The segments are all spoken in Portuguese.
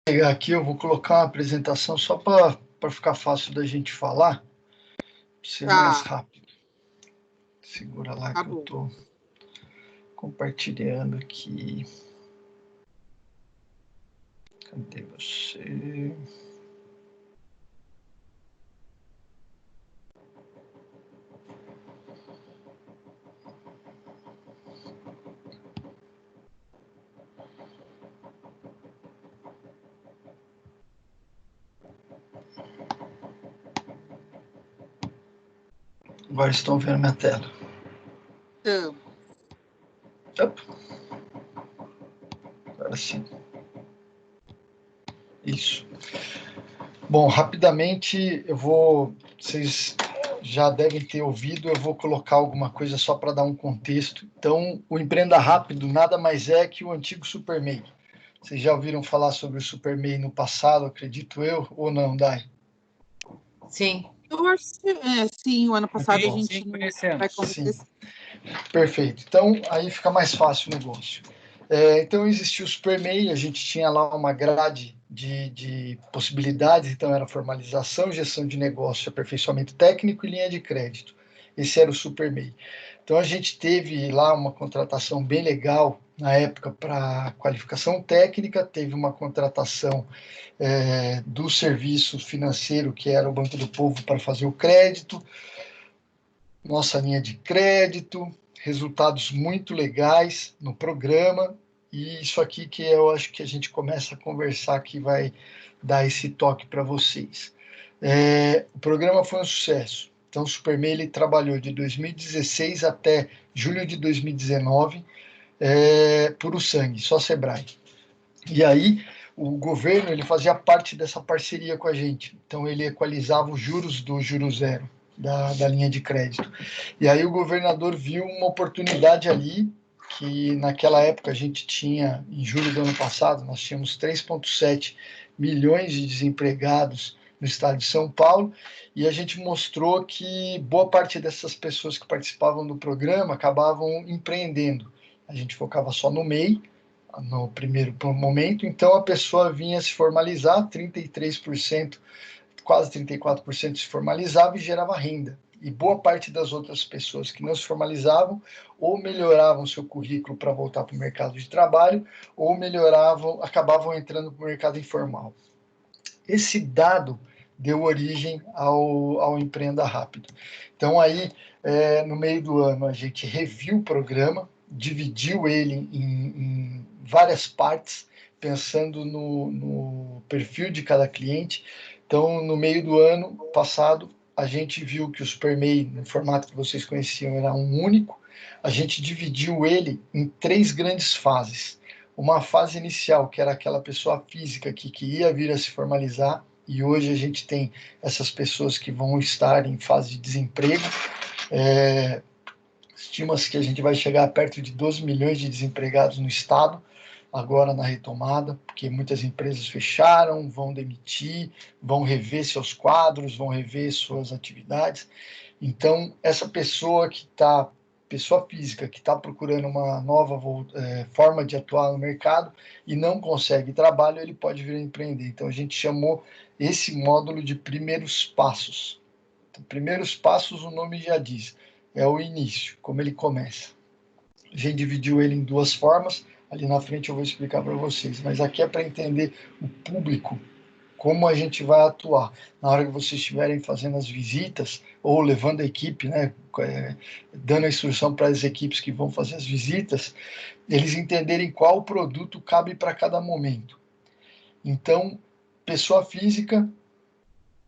pegar aqui, eu vou colocar uma apresentação só para ficar fácil da gente falar, para ser mais rápido. Segura lá que eu estou compartilhando aqui. Cadê você? Agora estão vendo minha tela. Agora sim. Isso. Bom, rapidamente vocês já devem ter ouvido, eu vou colocar alguma coisa só para dar um contexto. Então, o Empreenda Rápido nada mais é que o antigo SuperMEI. Vocês já ouviram falar sobre o SuperMEI no passado, acredito eu, ou não, Dai? Sim. Eu acho que sim, o ano passado a gente vai conhecer. Perfeito. Então, aí fica mais fácil o negócio. Então, existia o SuperMEI, a gente tinha lá uma grade de possibilidades, então era formalização, gestão de negócio, aperfeiçoamento técnico e linha de crédito. Esse era o SuperMEI. Então, a gente teve lá uma contratação bem legal na época para qualificação técnica, teve uma contratação do serviço financeiro, que era o Banco do Povo, para fazer o crédito, nossa linha de crédito, resultados muito legais no programa, e isso aqui que eu acho que a gente começa a conversar que vai dar esse toque para vocês. O programa foi um sucesso. Então, o SuperMEI ele trabalhou de 2016 até julho de 2019 puro sangue, só Sebrae. E aí, o governo ele fazia parte dessa parceria com a gente. Então, ele equalizava os juros do juro zero da linha de crédito. E aí, o governador viu uma oportunidade ali, que naquela época a gente tinha, em julho do ano passado, nós tínhamos 3,7 milhões de desempregados no estado de São Paulo, e a gente mostrou que boa parte dessas pessoas que participavam do programa acabavam empreendendo. A gente focava só no MEI, no primeiro momento, então a pessoa vinha se formalizar, 33%, quase 34% se formalizava e gerava renda. E boa parte das outras pessoas que não se formalizavam ou melhoravam seu currículo para voltar para o mercado de trabalho ou acabavam entrando para o mercado informal. Esse dado deu origem ao Empreenda Rápido. Então, aí, no meio do ano, a gente reviu o programa, dividiu ele em várias partes, pensando no perfil de cada cliente. Então, no meio do ano passado, a gente viu que o SuperMEI, no formato que vocês conheciam, era um único. A gente dividiu ele em 3 grandes fases. Uma fase inicial, que era aquela pessoa física que ia vir a se formalizar, e hoje a gente tem essas pessoas que vão estar em fase de desemprego. Estima-se que a gente vai chegar a perto de 12 milhões de desempregados no estado, agora na retomada, porque muitas empresas fecharam, vão demitir, vão rever seus quadros, vão rever suas atividades. Então, essa pessoa física que está procurando uma nova forma de atuar no mercado e não consegue trabalho, ele pode vir a empreender. Então, a gente chamou esse módulo de primeiros passos. Então, primeiros passos, o nome já diz, é o início, como ele começa. A gente dividiu ele em 2 formas, ali na frente eu vou explicar para vocês, mas aqui é para entender o público, como a gente vai atuar. Na hora que vocês estiverem fazendo as visitas, ou levando a equipe, né, dando a instrução para as equipes que vão fazer as visitas, eles entenderem qual produto cabe para cada momento. Então, pessoa física,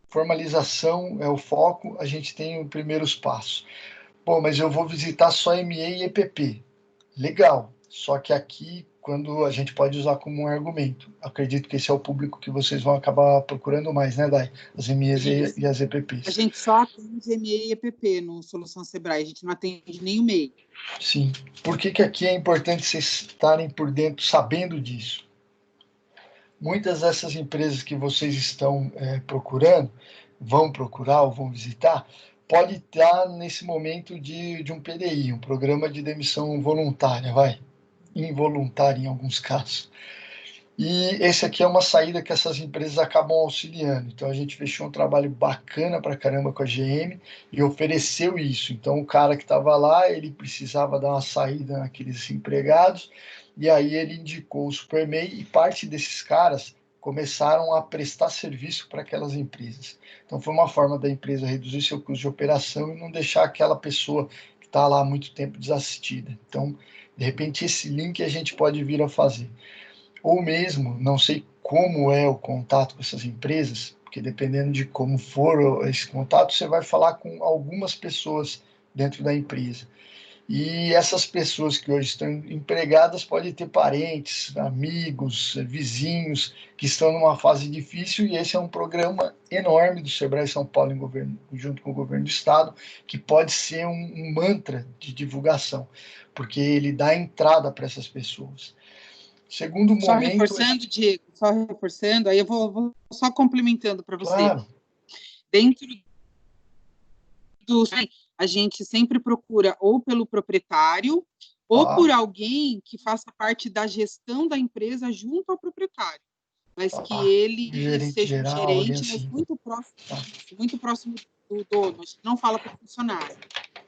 formalização é o foco, a gente tem os primeiros passos. Bom, mas eu vou visitar só MEI e EPP. Legal, só que aqui, quando a gente pode usar como um argumento, acredito que esse é o público que vocês vão acabar procurando mais, né, Dai? As MEIs e as EPPs. A gente só atende MEI e EPP no Solução Sebrae, a gente não atende nem o MEI. Sim. Por que aqui é importante vocês estarem por dentro, sabendo disso? Muitas dessas empresas que vocês estão procurando, vão procurar ou vão visitar, pode estar nesse momento de um PDI, um programa de demissão voluntária, involuntária em alguns casos. E esse aqui é uma saída que essas empresas acabam auxiliando. Então, a gente fechou um trabalho bacana para caramba com a GM e ofereceu isso. Então, o cara que estava lá, ele precisava dar uma saída naqueles empregados, e aí ele indicou o SuperMEI, e parte desses caras começaram a prestar serviço para aquelas empresas. Então, foi uma forma da empresa reduzir seu custo de operação e não deixar aquela pessoa que está lá há muito tempo desassistida. Então, de repente, esse link a gente pode vir a fazer. Ou mesmo, não sei como é o contato com essas empresas, porque dependendo de como for esse contato, você vai falar com algumas pessoas dentro da empresa. E essas pessoas que hoje estão empregadas podem ter parentes, amigos, vizinhos que estão numa fase difícil, e esse é um programa enorme do Sebrae São Paulo, junto com o governo do estado, que pode ser um mantra de divulgação, porque ele dá entrada para essas pessoas. Segundo Só momento. reforçando, Diego, só reforçando, aí eu vou só complementando para você. Claro. Dentro do. A gente sempre procura ou pelo proprietário ou por alguém que faça parte da gestão da empresa junto ao proprietário, mas que ele gerente seja um geral, gerente, mas assim. muito próximo do dono, a gente não fala para o funcionário.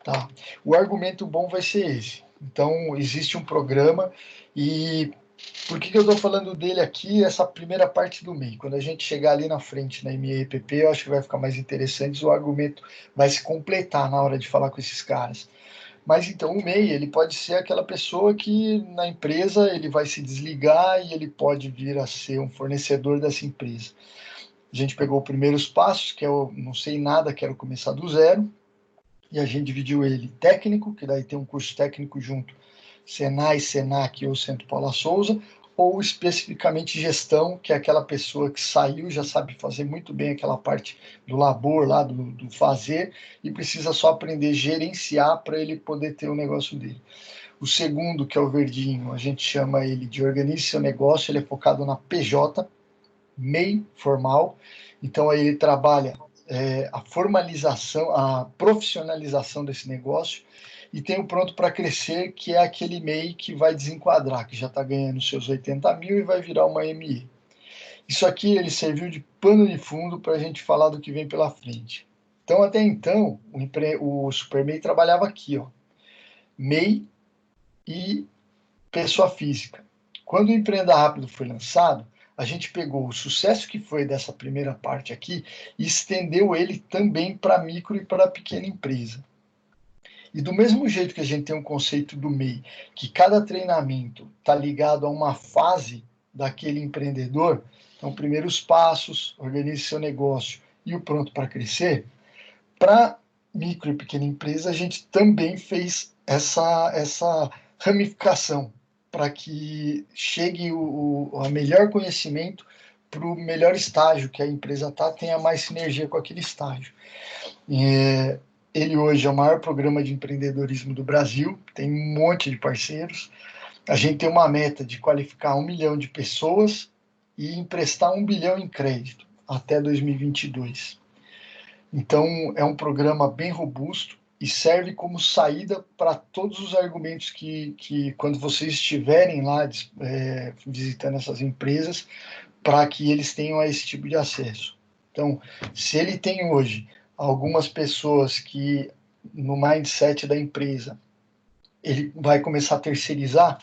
Tá. O argumento bom vai ser esse. Então, existe um programa, e por que eu estou falando dele aqui, essa primeira parte do MEI? Quando a gente chegar ali na frente na MEI-EPP, eu acho que vai ficar mais interessante, o argumento vai se completar na hora de falar com esses caras. Mas então o MEI, ele pode ser aquela pessoa que na empresa ele vai se desligar e ele pode vir a ser um fornecedor dessa empresa. A gente pegou os primeiros passos, que é o não sei nada, quero começar do zero, e a gente dividiu ele técnico, que daí tem um curso técnico junto, Senai, Senac ou Centro Paula Souza, ou especificamente gestão, que é aquela pessoa que saiu, já sabe fazer muito bem aquela parte do labor lá, do fazer, e precisa só aprender a gerenciar para ele poder ter o negócio dele. O segundo, que é o verdinho, a gente chama ele de organize seu negócio, ele é focado na PJ, MEI formal, então aí ele trabalha a formalização, a profissionalização desse negócio, e tem o Pronto para Crescer, que é aquele MEI que vai desenquadrar, que já está ganhando seus 80 mil e vai virar uma ME. Isso aqui ele serviu de pano de fundo para a gente falar do que vem pela frente. Então, até então, o SuperMEI trabalhava aqui, ó, MEI e pessoa física. Quando o Empreenda Rápido foi lançado, a gente pegou o sucesso que foi dessa primeira parte aqui e estendeu ele também para micro e para pequena empresa. E do mesmo jeito que a gente tem um conceito do MEI, que cada treinamento está ligado a uma fase daquele empreendedor, então, primeiros passos, organize seu negócio e o Pronto para Crescer, para micro e pequena empresa, a gente também fez essa ramificação para que chegue a melhor conhecimento para o melhor estágio que a empresa está, tenha mais sinergia com aquele estágio. Ele hoje é o maior programa de empreendedorismo do Brasil, tem um monte de parceiros. A gente tem uma meta de qualificar 1 milhão de pessoas e emprestar 1 bilhão em crédito até 2022. Então, é um programa bem robusto e serve como saída para todos os argumentos que quando vocês estiverem lá visitando essas empresas, para que eles tenham esse tipo de acesso. Então, se ele tem hoje algumas pessoas que, no mindset da empresa, ele vai começar a terceirizar,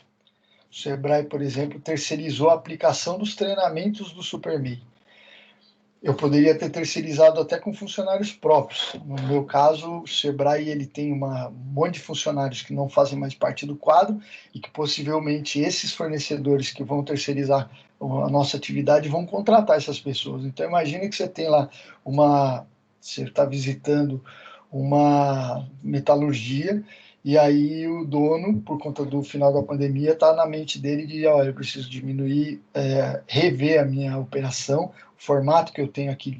o Sebrae, por exemplo, terceirizou a aplicação dos treinamentos do SuperMEI. Eu poderia ter terceirizado até com funcionários próprios. No meu caso, o Sebrae ele tem um monte de funcionários que não fazem mais parte do quadro e que possivelmente esses fornecedores que vão terceirizar a nossa atividade vão contratar essas pessoas. Então, imagine que você tem lá você está visitando uma metalurgia e aí o dono, por conta do final da pandemia, está na mente dele de, olha, eu preciso diminuir, rever a minha operação, o formato que eu tenho aqui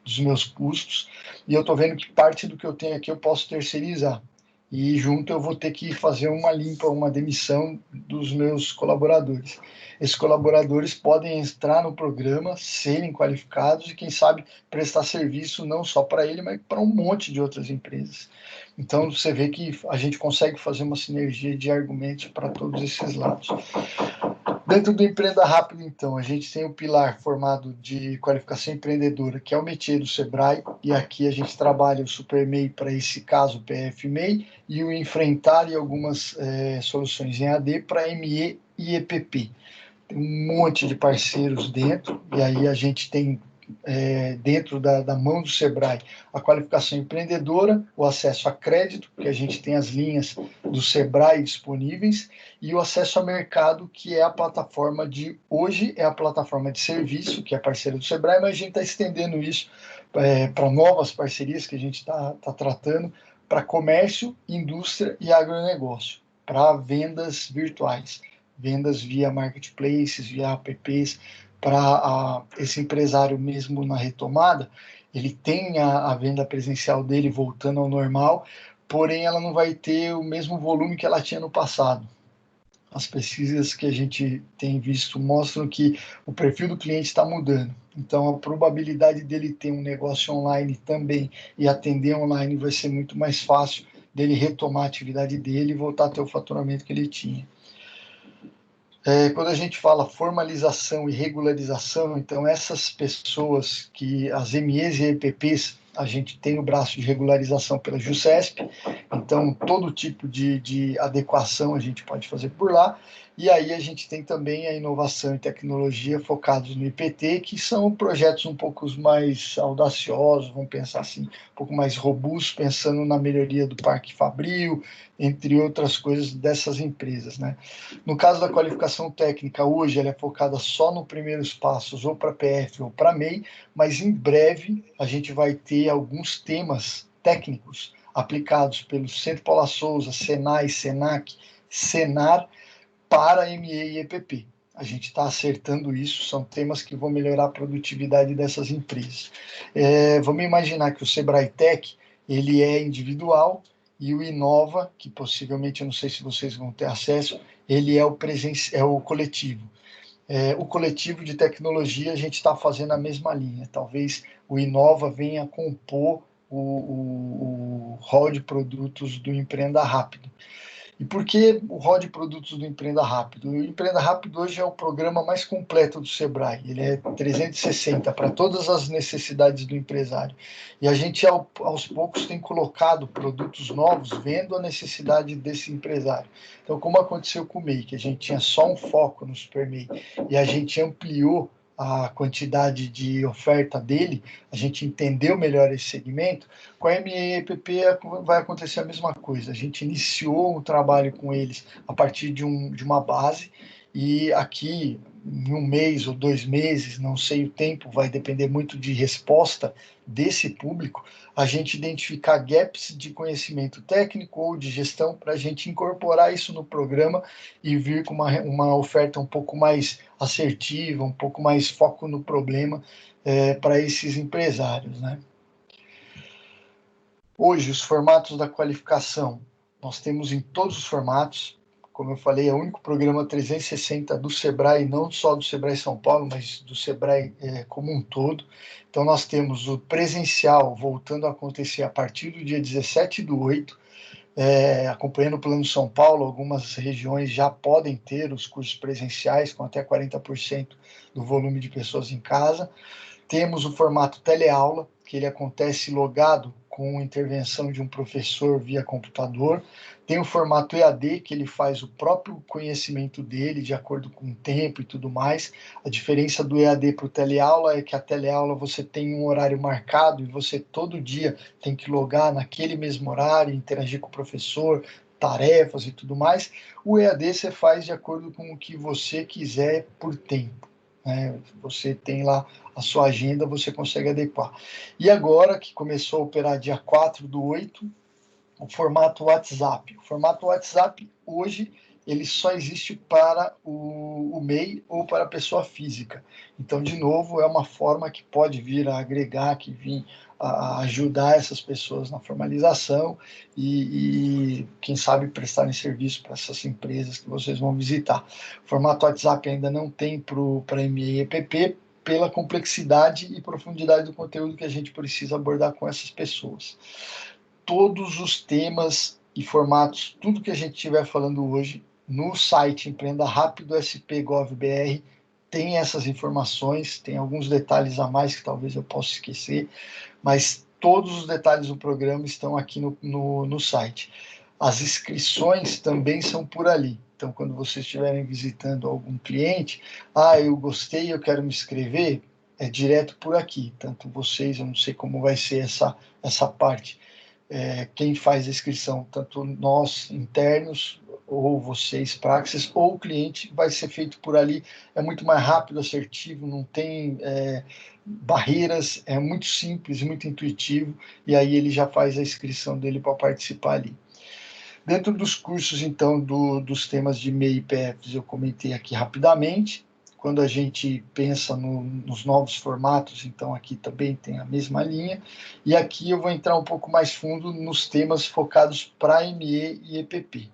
dos meus custos, e eu estou vendo que parte do que eu tenho aqui eu posso terceirizar. E junto eu vou ter que fazer uma limpa, uma demissão dos meus colaboradores. Esses colaboradores podem entrar no programa, serem qualificados e, quem sabe, prestar serviço não só para ele, mas para um monte de outras empresas. Então, você vê que a gente consegue fazer uma sinergia de argumentos para todos esses lados. Dentro do Empreenda Rápido, então, a gente tem o pilar formado de qualificação empreendedora, que é o métier do Sebrae, e aqui a gente trabalha o Super MEI para esse caso, o PF MEI, e o Enfrentar e algumas soluções em AD para ME e EPP. Tem um monte de parceiros dentro, e aí a gente tem dentro da mão do Sebrae a qualificação empreendedora, o acesso a crédito, que a gente tem as linhas do Sebrae disponíveis, e o acesso a mercado, que é a plataforma de hoje, é a plataforma de serviço, que é parceira do Sebrae, mas a gente está estendendo isso para novas parcerias que a gente está tratando, para comércio, indústria e agronegócio, para vendas virtuais, vendas via marketplaces, via apps, para esse empresário mesmo na retomada, ele tem a venda presencial dele voltando ao normal, porém ela não vai ter o mesmo volume que ela tinha no passado. As pesquisas que a gente tem visto mostram que o perfil do cliente está mudando. Então, a probabilidade dele ter um negócio online também e atender online vai ser muito mais fácil dele retomar a atividade dele e voltar a ter o faturamento que ele tinha. Quando a gente fala formalização e regularização, então essas pessoas que as MEs e EPPs, a gente tem o braço de regularização pela JUSESP, então todo tipo de adequação a gente pode fazer por lá, e aí a gente tem também a inovação e tecnologia focados no IPT, que são projetos um pouco mais audaciosos, vamos pensar assim, um pouco mais robustos, pensando na melhoria do Parque Fabril, entre outras coisas dessas empresas, né? No caso da qualificação técnica, hoje ela é focada só nos primeiros passos, ou para PF ou para MEI, mas em breve a gente vai ter alguns temas técnicos aplicados pelo Centro Paula Souza, Senai, Senac, Senar, para ME e EPP. A gente está acertando isso, são temas que vão melhorar a produtividade dessas empresas. Vamos imaginar que o Sebrae Tech, ele é individual, e o Inova, que possivelmente, eu não sei se vocês vão ter acesso, ele é o coletivo. O coletivo de tecnologia, a gente está fazendo a mesma linha. Talvez o Inova venha compor o hall de produtos do Empreenda Rápido. E por que o hall de produtos do Empreenda Rápido? O Empreenda Rápido hoje é o programa mais completo do Sebrae. Ele é 360 para todas as necessidades do empresário. E a gente, aos poucos, tem colocado produtos novos, vendo a necessidade desse empresário. Então, como aconteceu com o MEI, que a gente tinha só um foco no Super MEI, e a gente ampliou a quantidade de oferta dele, a gente entendeu melhor esse segmento. Com a ME e EPP vai acontecer a mesma coisa. A gente iniciou um trabalho com eles a partir de uma base, e aqui, em 1 mês ou 2 meses, não sei o tempo, vai depender muito de resposta desse público, a gente identificar gaps de conhecimento técnico ou de gestão para a gente incorporar isso no programa e vir com uma oferta um pouco mais assertiva, um pouco mais foco no problema para esses empresários, né? Hoje, os formatos da qualificação, nós temos em todos os formatos. Como eu falei, é o único programa 360 do Sebrae, não só do Sebrae São Paulo, mas do Sebrae como um todo. Então, nós temos o presencial voltando a acontecer a partir do dia 17/8, acompanhando o Plano São Paulo. Algumas regiões já podem ter os cursos presenciais com até 40% do volume de pessoas em casa. Temos o formato teleaula, que ele acontece logado com intervenção de um professor via computador. Tem o formato EAD, que ele faz o próprio conhecimento dele, de acordo com o tempo e tudo mais. A diferença do EAD para o teleaula é que a teleaula você tem um horário marcado e você todo dia tem que logar naquele mesmo horário, interagir com o professor, tarefas e tudo mais. O EAD você faz de acordo com o que você quiser por tempo. Você tem lá a sua agenda, você consegue adequar. E agora, que começou a operar dia 4/8, o formato WhatsApp. O formato WhatsApp, hoje, ele só existe para o MEI ou para a pessoa física. Então, de novo, é uma forma que pode vir a agregar, que vir a ajudar essas pessoas na formalização e quem sabe, prestarem serviço para essas empresas que vocês vão visitar. O formato WhatsApp ainda não tem para ME e EPP, pela complexidade e profundidade do conteúdo que a gente precisa abordar com essas pessoas. Todos os temas e formatos, tudo que a gente estiver falando hoje, no site Empreenda Rápido SP.gov.br tem essas informações, tem alguns detalhes a mais que talvez eu possa esquecer, mas todos os detalhes do programa estão aqui no site. As inscrições também são por ali. Então, quando vocês estiverem visitando algum cliente, eu gostei, eu quero me inscrever, é direto por aqui. Tanto vocês, eu não sei como vai ser essa parte. Quem faz a inscrição, tanto nós internos, ou vocês, Praxis, ou o cliente, vai ser feito por ali. É muito mais rápido, assertivo, não tem barreiras, é muito simples, muito intuitivo, e aí ele já faz a inscrição dele para participar ali. Dentro dos cursos, então, dos temas de MEI e PFs, eu comentei aqui rapidamente. Quando a gente pensa nos novos formatos, então aqui também tem a mesma linha. E aqui eu vou entrar um pouco mais fundo nos temas focados para ME e EPP.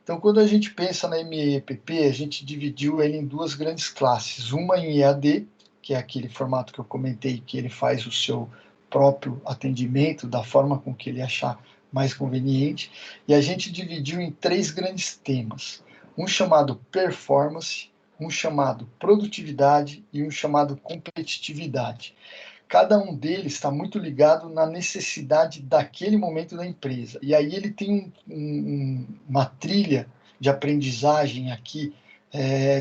Então, quando a gente pensa na ME e EPP, a gente dividiu ele em duas grandes classes. Uma em EAD, que é aquele formato que eu comentei, que ele faz o seu próprio atendimento da forma com que ele achar mais conveniente, e a gente dividiu em três grandes temas, um chamado performance, um chamado produtividade e um chamado competitividade. Cada um deles está muito ligado na necessidade daquele momento da empresa, e aí ele tem uma trilha de aprendizagem aqui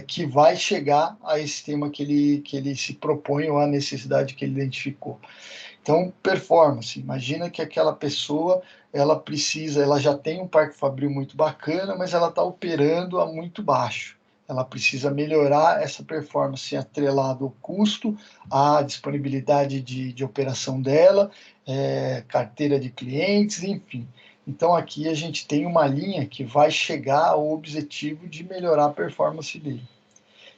que vai chegar a esse tema que ele se propõe ou a necessidade que ele identificou. Então, performance, imagina que aquela pessoa, ela já tem um parque fabril muito bacana, mas ela está operando a muito baixo. Ela precisa melhorar essa performance atrelado ao custo, à disponibilidade de operação dela, carteira de clientes, enfim. Então, aqui a gente tem uma linha que vai chegar ao objetivo de melhorar a performance dele.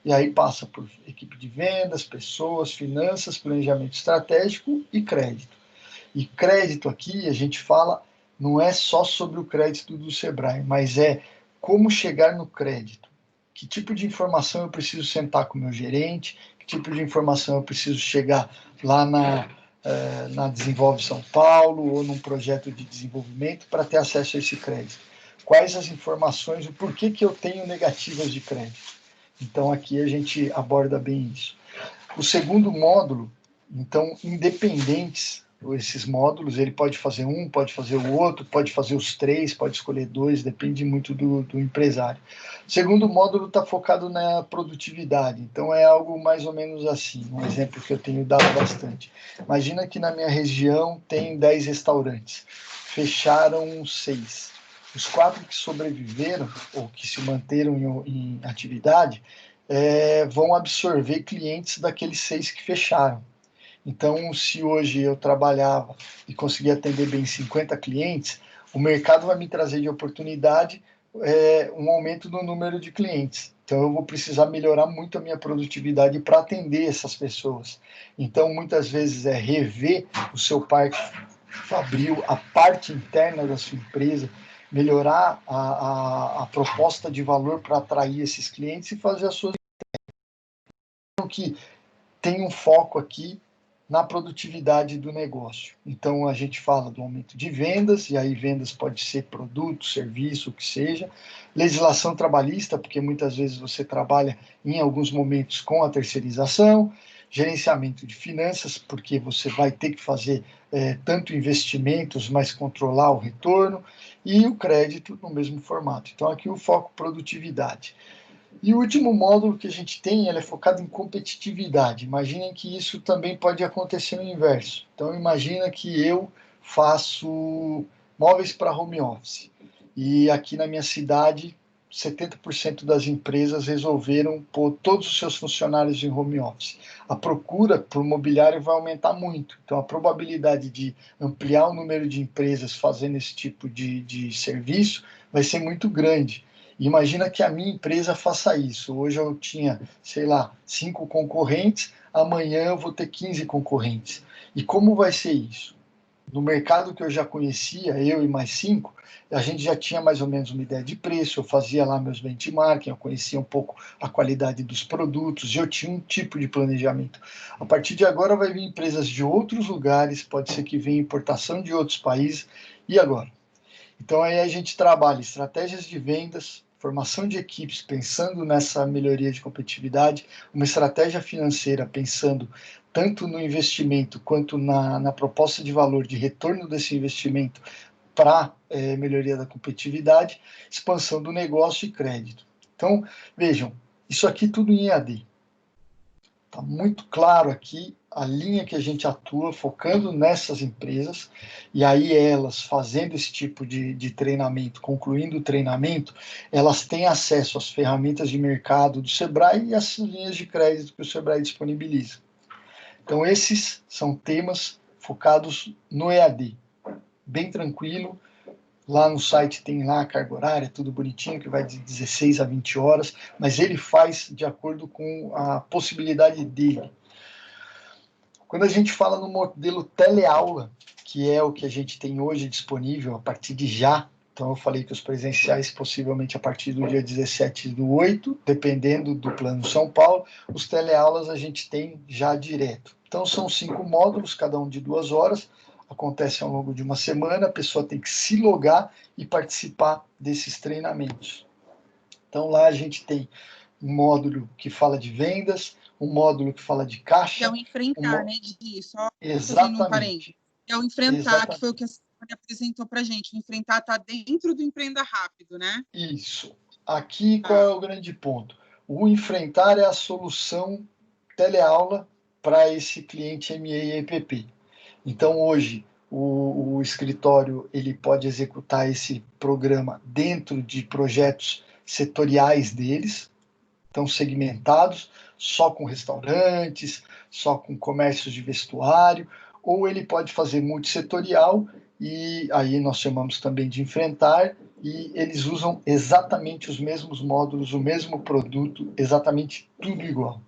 E aí passa por equipe de vendas, pessoas, finanças, planejamento estratégico e crédito. E crédito aqui, a gente fala, não é só sobre o crédito do Sebrae, mas é como chegar no crédito. Que tipo de informação eu preciso sentar com o meu gerente, que tipo de informação eu preciso chegar lá na Desenvolve São Paulo ou num projeto de desenvolvimento para ter acesso a esse crédito. Quais as informações, o porquê que eu tenho negativas de crédito. Então, aqui a gente aborda bem isso. O segundo módulo, então, independentes, esses módulos, ele pode fazer um, pode fazer o outro, pode fazer os três, pode escolher dois, depende muito do empresário. O segundo módulo está focado na produtividade, então é algo mais ou menos assim, um exemplo que eu tenho dado bastante. Imagina que na minha região tem 10 restaurantes, fecharam 6. Os 4 que sobreviveram, ou que se manteram em atividade, vão absorver clientes daqueles 6 que fecharam. Então, se hoje eu trabalhava e conseguia atender bem 50 clientes, o mercado vai me trazer de oportunidade um aumento no número de clientes. Então, eu vou precisar melhorar muito a minha produtividade para atender essas pessoas. Então, muitas vezes é rever o seu parque fabril, a parte interna da sua empresa, melhorar a proposta de valor para atrair esses clientes e fazer as suas que tem um foco aqui na produtividade do negócio. Então, a gente fala do aumento de vendas, e aí vendas pode ser produto, serviço, o que seja. Legislação trabalhista, porque muitas vezes você trabalha em alguns momentos com a terceirização. Gerenciamento de finanças, porque você vai ter que fazer tanto investimentos, mas controlar o retorno. E o crédito no mesmo formato. Então, aqui o foco produtividade. E o último módulo que a gente tem, ele é focado em competitividade. Imaginem que isso também pode acontecer no inverso. Então, imagina que eu faço móveis para home office. E aqui na minha cidade, 70% das empresas resolveram pôr todos os seus funcionários em home office. A procura por mobiliário vai aumentar muito. Então, a probabilidade de ampliar o número de empresas fazendo esse tipo de serviço vai ser muito grande. Imagina que a minha empresa faça isso. Hoje eu tinha, sei lá, 5 concorrentes, amanhã eu vou ter 15 concorrentes. E como vai ser isso? No mercado que eu já conhecia, eu e mais 5, a gente já tinha mais ou menos uma ideia de preço, eu fazia lá meus benchmarking, eu conhecia um pouco a qualidade dos produtos, e eu tinha um tipo de planejamento. A partir de agora vai vir empresas de outros lugares, pode ser que venha importação de outros países, e agora? Então aí a gente trabalha estratégias de vendas, formação de equipes pensando nessa melhoria de competitividade, uma estratégia financeira pensando tanto no investimento quanto na proposta de valor de retorno desse investimento para melhoria da competitividade, expansão do negócio e crédito. Então, vejam, isso aqui tudo em EAD. Está muito claro aqui a linha que a gente atua, focando nessas empresas, e aí elas, fazendo esse tipo de treinamento, concluindo o treinamento, elas têm acesso às ferramentas de mercado do Sebrae e às linhas de crédito que o Sebrae disponibiliza. Então, esses são temas focados no EAD. Bem tranquilo, lá no site tem lá a carga horária, tudo bonitinho, que vai de 16 a 20 horas, mas ele faz de acordo com a possibilidade dele. Quando a gente fala no modelo teleaula, que é o que a gente tem hoje disponível a partir de já, então eu falei que os presenciais possivelmente a partir do dia 17/8, dependendo do Plano São Paulo, os teleaulas a gente tem já direto. Então são 5 módulos, cada um de 2 horas, acontece ao longo de uma semana, a pessoa tem que se logar e participar desses treinamentos. Então lá a gente tem um módulo que fala de vendas, um módulo que fala de caixa. Que é o enfrentar, né, disso. Exatamente. É o enfrentar, que foi o que a senhora apresentou para a gente. O enfrentar está dentro do Empreenda Rápido, né? Isso. Aqui, qual é o grande ponto? O enfrentar é a solução teleaula para esse cliente MEI e EPP. Então, hoje, o escritório ele pode executar esse programa dentro de projetos setoriais deles, então segmentados, só com restaurantes, só com comércios de vestuário, ou ele pode fazer multissetorial, e aí nós chamamos também de enfrentar, e eles usam exatamente os mesmos módulos, o mesmo produto, exatamente tudo igual.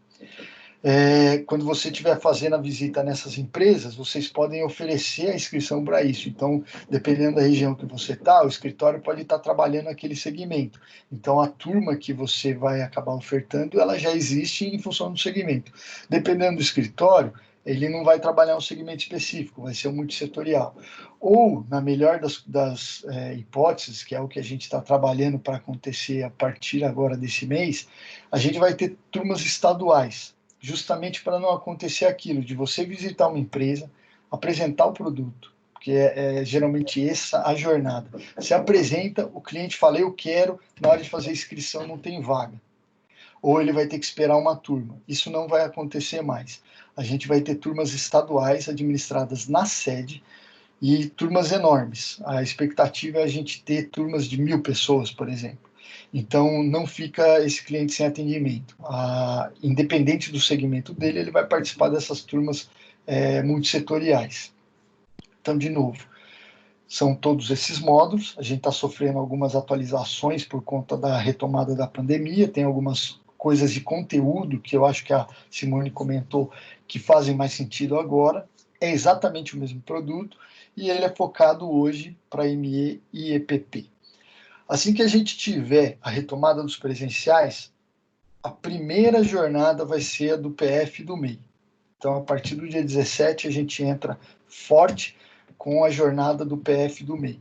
Quando você estiver fazendo a visita nessas empresas, vocês podem oferecer a inscrição para isso. Então, dependendo da região que você está, o escritório pode estar trabalhando aquele segmento. Então, a turma que você vai acabar ofertando, ela já existe em função do segmento. Dependendo do escritório, ele não vai trabalhar um segmento específico, vai ser um multissetorial. Ou, na melhor das hipóteses, que é o que a gente está trabalhando para acontecer a partir agora desse mês, a gente vai ter turmas estaduais, justamente para não acontecer aquilo de você visitar uma empresa, apresentar o produto, porque é geralmente essa a jornada. Você apresenta, o cliente fala, eu quero, na hora de fazer a inscrição não tem vaga. Ou ele vai ter que esperar uma turma. Isso não vai acontecer mais. A gente vai ter turmas estaduais administradas na sede e turmas enormes. A expectativa é a gente ter turmas de 1.000 pessoas, por exemplo. Então, não fica esse cliente sem atendimento. Independente do segmento dele, ele vai participar dessas turmas multissetoriais. Então, de novo, são todos esses módulos. A gente está sofrendo algumas atualizações por conta da retomada da pandemia, tem algumas coisas de conteúdo que eu acho que a Simone comentou que fazem mais sentido agora. É exatamente o mesmo produto e ele é focado hoje para ME e EPP. Assim que a gente tiver a retomada dos presenciais, a primeira jornada vai ser a do PF do MEI. Então, a partir do dia 17, a gente entra forte com a jornada do PF do MEI.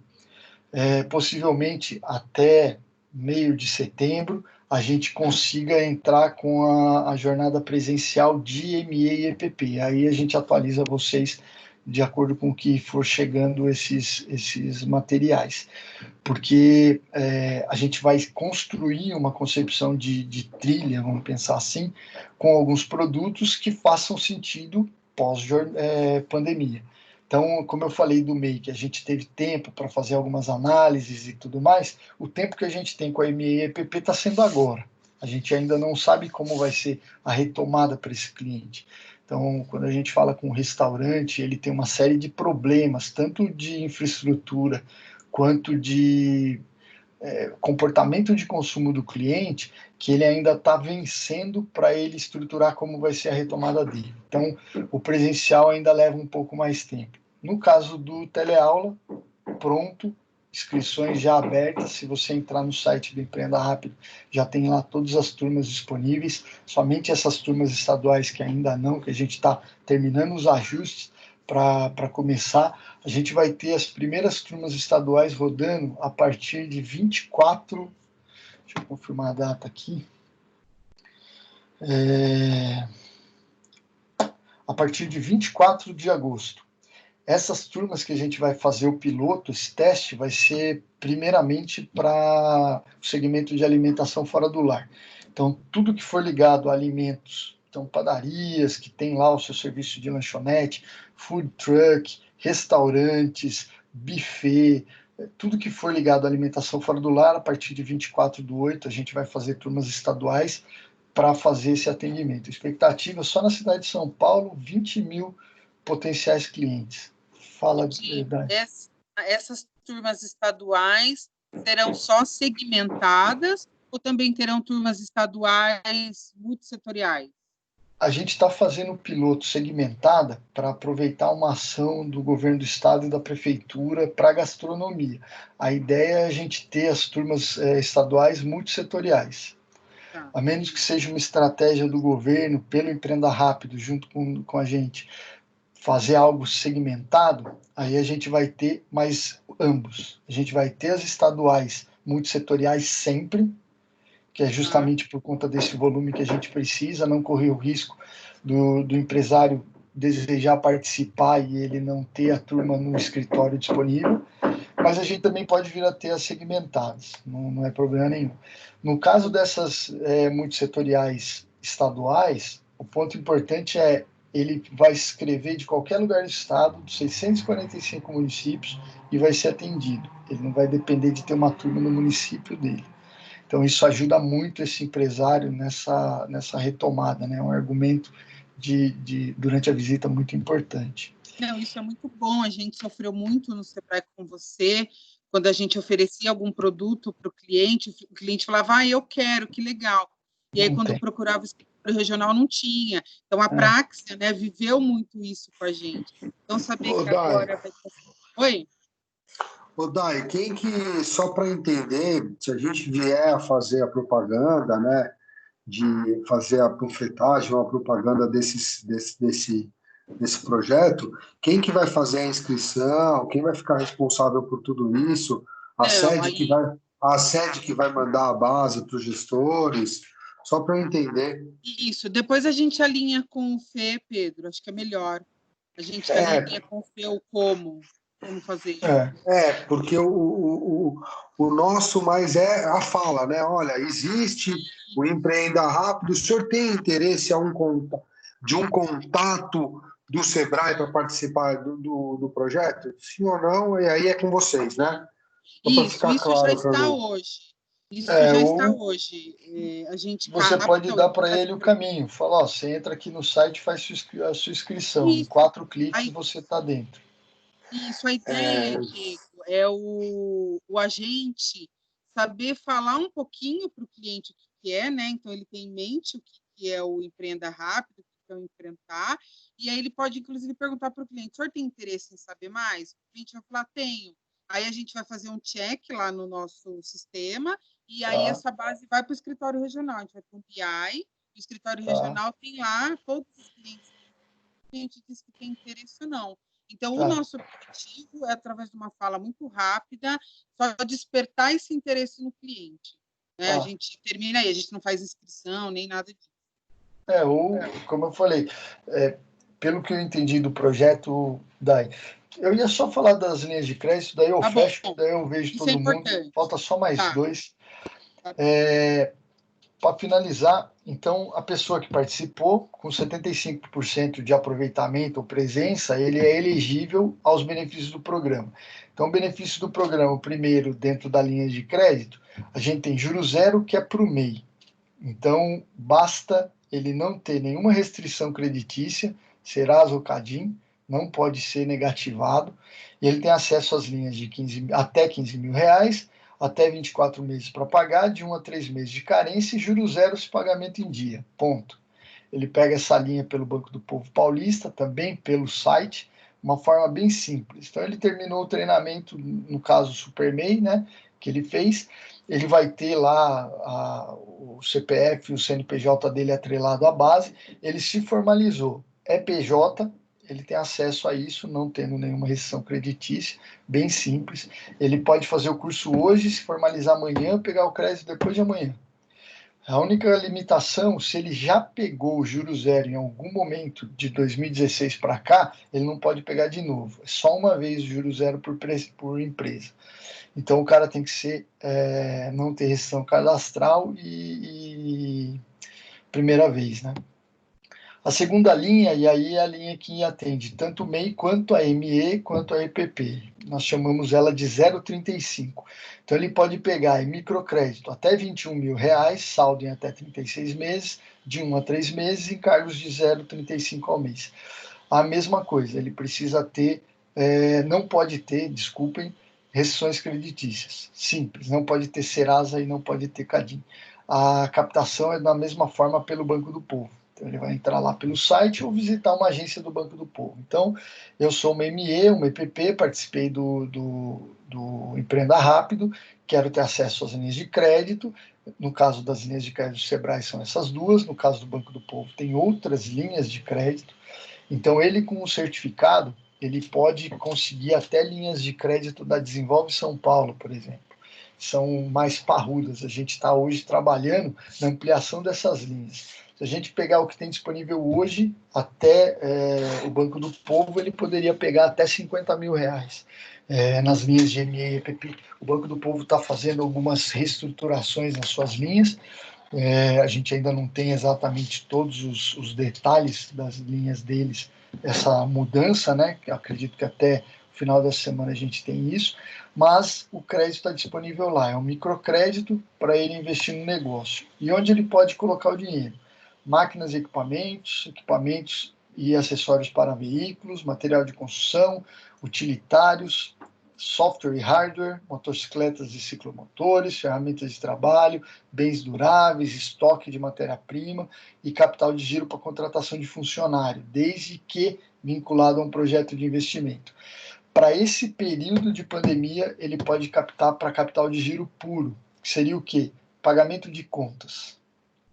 Possivelmente, até meio de setembro, a gente consiga entrar com a jornada presencial de ME e EPP. Aí a gente atualiza vocês de acordo com o que for chegando esses materiais. Porque a gente vai construir uma concepção de trilha, vamos pensar assim, com alguns produtos que façam sentido pós-pandemia. Então, como eu falei do MEI, que a gente teve tempo para fazer algumas análises e tudo mais, o tempo que a gente tem com a ME e EPP está sendo agora. A gente ainda não sabe como vai ser a retomada para esse cliente. Então, quando a gente fala com um restaurante, ele tem uma série de problemas, tanto de infraestrutura, quanto de comportamento de consumo do cliente, que ele ainda está vencendo para ele estruturar como vai ser a retomada dele. Então, o presencial ainda leva um pouco mais tempo. No caso do teleaula, pronto, inscrições já abertas. Se você entrar no site do Empreenda Rápido, já tem lá todas as turmas disponíveis, somente essas turmas estaduais que ainda não, que a gente está terminando os ajustes para começar. A gente vai ter as primeiras turmas estaduais rodando a partir de 24 Deixa eu confirmar a data aqui. A partir de 24 de agosto. Essas turmas que a gente vai fazer o piloto, esse teste, vai ser primeiramente para o segmento de alimentação fora do lar. Então, tudo que for ligado a alimentos, então padarias que tem lá o seu serviço de lanchonete, food truck, restaurantes, buffet, tudo que for ligado à alimentação fora do lar, a partir de 24/8, a gente vai fazer turmas estaduais para fazer esse atendimento. Expectativa só na cidade de São Paulo, 20 mil potenciais clientes. Fala, Dani. Essas turmas estaduais serão só segmentadas ou também terão turmas estaduais multissetoriais? A gente está fazendo um piloto segmentada para aproveitar uma ação do governo do estado e da prefeitura para a gastronomia. A ideia é a gente ter as turmas estaduais multissetoriais. Tá. A menos que seja uma estratégia do governo, pelo Empreenda Rápido, junto com a gente, fazer algo segmentado, aí a gente vai ter mais ambos. A gente vai ter as estaduais multissetoriais sempre, que é justamente por conta desse volume que a gente precisa, não correr o risco do empresário desejar participar e ele não ter a turma no escritório disponível, mas a gente também pode vir a ter as segmentadas, não é problema nenhum. No caso dessas multissetoriais estaduais, o ponto importante é ele vai escrever de qualquer lugar do estado, dos 645 municípios, e vai ser atendido. Ele não vai depender de ter uma turma no município dele. Então, isso ajuda muito esse empresário nessa retomada, né? Um argumento durante a visita muito importante. Não, isso é muito bom. A gente sofreu muito no Sebrae com você, quando a gente oferecia algum produto para o cliente falava, eu quero, que legal. E aí, quando procurava o escritório regional, não tinha. Então, a Praxia, né, viveu muito isso com a gente. Então, saber que agora vai ter... Oi? Ô, Dai, só para entender, se a gente vier a fazer a propaganda, né, de fazer a panfletagem, uma propaganda desse projeto, quem que vai fazer a inscrição, quem vai ficar responsável por tudo isso, a sede que vai mandar a base para os gestores, só para eu entender. Isso, depois a gente alinha com o Fê, Pedro, acho que é melhor. A gente alinha com o Fê o como fazer isso. Porque o nosso mais é a fala, né? Olha, existe o Empreenda Rápido, o senhor tem interesse de um contato do Sebrae para participar do projeto? Sim ou não? E aí é com vocês, né? Isso já está hoje. Isso já está hoje. A gente você pode dar para ele o caminho. Fala, você entra aqui no site, faz a sua inscrição. Em 4 cliques você está dentro. Isso, a ideia, Diego, é o agente saber falar um pouquinho para o cliente o que é, né? Então, ele tem em mente o que é o Empreenda Rápido, o que é o Enfrentar, e aí ele pode, inclusive, perguntar para o cliente, o senhor tem interesse em saber mais? O cliente vai falar, tenho. Aí a gente vai fazer um check lá no nosso sistema, e aí essa base vai para o escritório regional. A gente vai ter um BI, o escritório regional tem lá todos os clientes. A gente diz que tem interesse ou não. Então, o nosso objetivo é, através de uma fala muito rápida, só despertar esse interesse no cliente. Né? A gente termina aí, a gente não faz inscrição, nem nada disso. Como eu falei, pelo que eu entendi do projeto, Dai, eu ia só falar das linhas de crédito, daí eu fecho, daí eu vejo todo mundo. Falta só mais 2. Para finalizar, então, a pessoa que participou, com 75% de aproveitamento ou presença, ele é elegível aos benefícios do programa. Então, o benefício do programa, primeiro, dentro da linha de crédito, a gente tem juros zero, que é para o MEI. Então, basta ele não ter nenhuma restrição creditícia, Serasa ou Cadim, não pode ser negativado, e ele tem acesso às linhas de até 15 mil reais, até 24 meses para pagar, de 1 a 3 meses de carência e juros zero se pagamento em dia, ponto. Ele pega essa linha pelo Banco do Povo Paulista, também pelo site, uma forma bem simples. Então, ele terminou o treinamento, no caso, Super MEI, né, que ele fez, ele vai ter lá o CPF e o CNPJ dele atrelado à base, ele se formalizou, é PJ, ele tem acesso a isso, não tendo nenhuma restrição creditícia, bem simples. Ele pode fazer o curso hoje, se formalizar amanhã, pegar o crédito depois de amanhã. A única limitação, se ele já pegou o juro zero em algum momento de 2016 para cá, ele não pode pegar de novo. É só uma vez o juro zero por empresa. Então, o cara tem que ser, não ter restrição cadastral e primeira vez, né? A segunda linha, e aí é a linha que atende tanto o MEI quanto a ME, quanto a EPP. Nós chamamos ela de 0,35. Então, ele pode pegar em microcrédito até R$21 mil, saldo em até 36 meses, de 1 a 3 meses, encargos de 0,35 ao mês. A mesma coisa, ele precisa ter, não pode ter, desculpem, restrições creditícias. Simples, não pode ter Serasa e não pode ter Cadim. A captação é da mesma forma pelo Banco do Povo. Então, ele vai entrar lá pelo site ou visitar uma agência do Banco do Povo. Então, eu sou uma ME, uma EPP, participei do Empreenda Rápido, quero ter acesso às linhas de crédito. No caso das linhas de crédito do Sebrae são essas duas, no caso do Banco do Povo tem outras linhas de crédito. Então, ele com o certificado, ele pode conseguir até linhas de crédito da Desenvolve São Paulo, por exemplo. São mais parrudas. A gente está hoje trabalhando na ampliação dessas linhas. Se a gente pegar o que tem disponível hoje, até o Banco do Povo, ele poderia pegar até R$50 mil nas linhas de ME e EPP. O Banco do Povo está fazendo algumas reestruturações nas suas linhas. A gente ainda não tem exatamente todos os detalhes das linhas deles, essa mudança, né? Eu acredito que até o final da semana a gente tem isso, mas o crédito está disponível lá, é um microcrédito para ele investir no negócio. E onde ele pode colocar o dinheiro? Máquinas e equipamentos e acessórios para veículos, material de construção, utilitários, software e hardware, motocicletas e ciclomotores, ferramentas de trabalho, bens duráveis, estoque de matéria-prima e capital de giro para contratação de funcionário, desde que vinculado a um projeto de investimento. Para esse período de pandemia, ele pode captar para capital de giro puro, que seria o quê? Pagamento de contas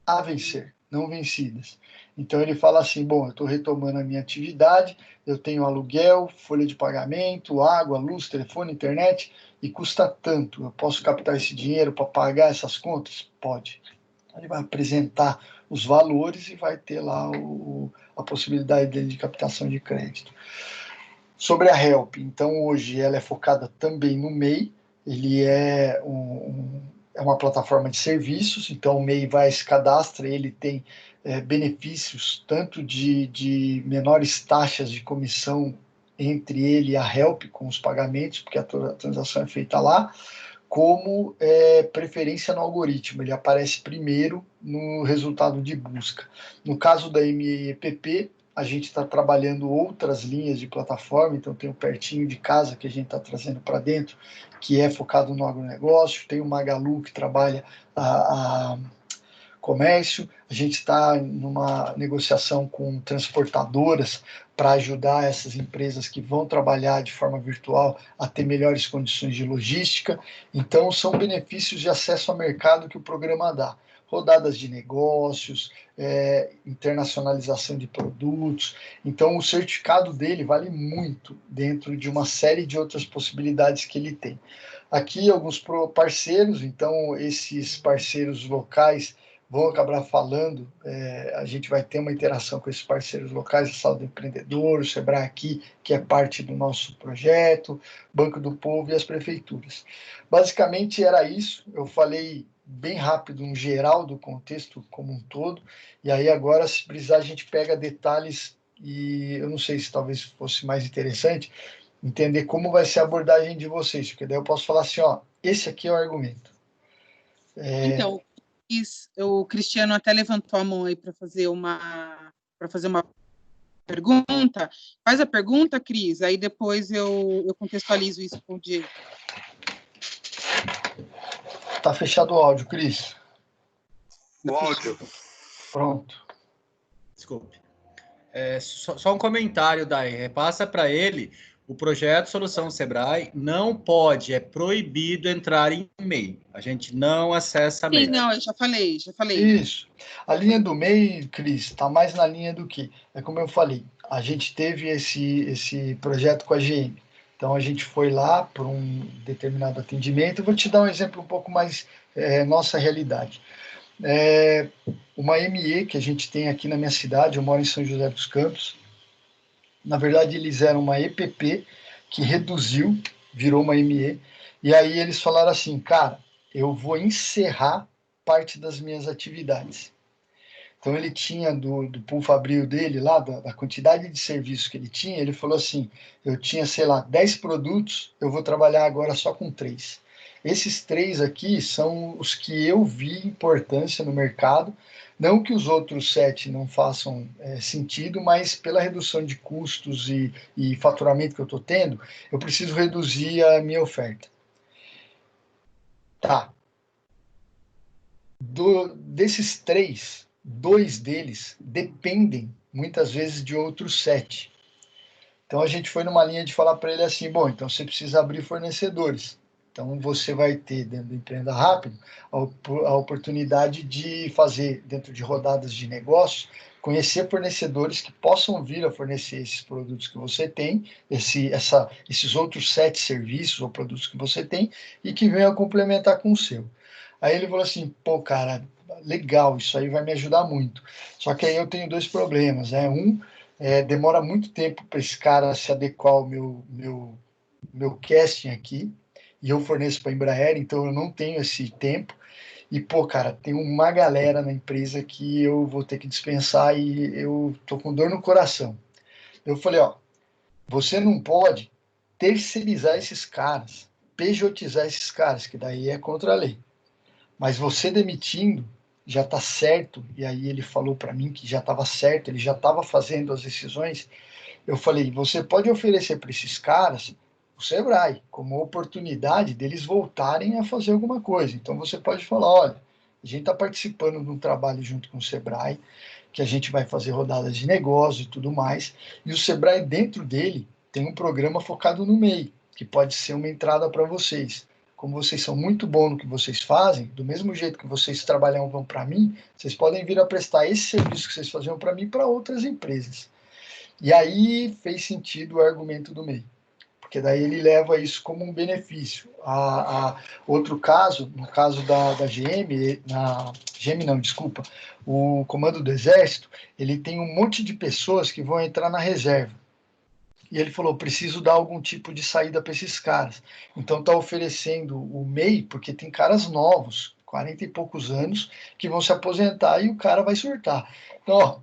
a vencer, não vencidas. Então ele fala assim, bom, eu estou retomando a minha atividade, eu tenho aluguel, folha de pagamento, água, luz, telefone, internet, e custa tanto. Eu posso captar esse dinheiro para pagar essas contas? Pode. Ele vai apresentar os valores e vai ter lá a possibilidade dele de captação de crédito. Sobre a Help, então hoje ela é focada também no MEI, ele é uma plataforma de serviços, então o MEI vai, se cadastra, ele tem benefícios tanto de menores taxas de comissão entre ele e a Help com os pagamentos, porque a transação é feita lá, como preferência no algoritmo, ele aparece primeiro no resultado de busca. No caso da MEPP, a gente está trabalhando outras linhas de plataforma, então tem o Pertinho de Casa, que a gente está trazendo para dentro, que é focado no agronegócio, tem o Magalu, que trabalha a comércio, a gente está numa negociação com transportadoras para ajudar essas empresas que vão trabalhar de forma virtual a ter melhores condições de logística. Então, são benefícios de acesso ao mercado que o programa dá. Rodadas de negócios, internacionalização de produtos. Então, o certificado dele vale muito dentro de uma série de outras possibilidades que ele tem. Aqui, alguns parceiros, então, esses parceiros locais vão acabar falando, a gente vai ter uma interação com esses parceiros locais, a Sala do Empreendedor, o Sebrae aqui, que é parte do nosso projeto, Banco do Povo e as prefeituras. Basicamente era isso, eu falei bem rápido, um geral do contexto como um todo, e aí agora, se precisar, a gente pega detalhes, e eu não sei se talvez fosse mais interessante, entender como vai ser a abordagem de vocês, porque daí eu posso falar assim, ó, esse aqui é o argumento. Então, o Cristiano até levantou a mão aí para fazer uma pergunta. Faz a pergunta, Cris, aí depois eu contextualizo isso com o Diego. Tá fechado o áudio, Cris. O áudio. Pronto. Desculpe. Só um comentário, Dai. Repassa para ele. O projeto Solução Sebrae não pode, é proibido entrar em MEI. A gente não acessa MEI. Sim, não, eu já falei. Isso. A linha do MEI, Cris, está mais na linha do que? É como eu falei, a gente teve esse projeto com a GM. Então, a gente foi lá para um determinado atendimento. Eu vou te dar um exemplo um pouco mais nossa realidade. Uma ME que a gente tem aqui na minha cidade, eu moro em São José dos Campos. Na verdade, eles eram uma EPP que reduziu, virou uma ME. E aí eles falaram assim, cara, eu vou encerrar parte das minhas atividades. Então, ele tinha do pool fabril dele lá, da quantidade de serviços que ele tinha, ele falou assim, eu tinha, sei lá, 10 produtos, eu vou trabalhar agora só com 3. Esses 3 aqui são os que eu vi importância no mercado, não que os outros 7 não façam sentido, mas pela redução de custos e faturamento que eu estou tendo, eu preciso reduzir a minha oferta. Tá. Desses 3, 2 deles dependem, muitas vezes, de outros 7. Então, a gente foi numa linha de falar para ele assim, bom, então você precisa abrir fornecedores. Então, você vai ter, dentro do Empreenda Rápido, a oportunidade de fazer, dentro de rodadas de negócio, conhecer fornecedores que possam vir a fornecer esses produtos que você tem, esses outros 7 serviços ou produtos que você tem, e que venham a complementar com o seu. Aí ele falou assim, pô, cara, legal, isso aí vai me ajudar muito. Só que aí eu tenho 2 problemas, né? Demora muito tempo para esse cara se adequar ao meu casting aqui, e eu forneço para a Embraer, então eu não tenho esse tempo. E, pô, cara, tem uma galera na empresa que eu vou ter que dispensar e eu tô com dor no coração. Eu falei, ó, você não pode terceirizar esses caras, pejotizar esses caras, que daí é contra a lei. Mas você demitindo, já está certo, e aí ele falou para mim que já estava certo, ele já estava fazendo as decisões. Eu falei, você pode oferecer para esses caras o Sebrae, como oportunidade deles voltarem a fazer alguma coisa. Então você pode falar, olha, a gente está participando de um trabalho junto com o Sebrae, que a gente vai fazer rodadas de negócio e tudo mais, e o Sebrae dentro dele tem um programa focado no MEI, que pode ser uma entrada para vocês. Como vocês são muito bons no que vocês fazem, do mesmo jeito que vocês trabalham para mim, vocês podem vir a prestar esse serviço que vocês faziam para mim para outras empresas. E aí fez sentido o argumento do MEI, porque daí ele leva isso como um benefício. Outro caso, no caso da GM, GM não, desculpa, o Comando do Exército, ele tem um monte de pessoas que vão entrar na reserva. E ele falou, preciso dar algum tipo de saída para esses caras. Então está oferecendo o MEI, porque tem caras novos, 40 e poucos anos, que vão se aposentar e o cara vai surtar. Então, ó,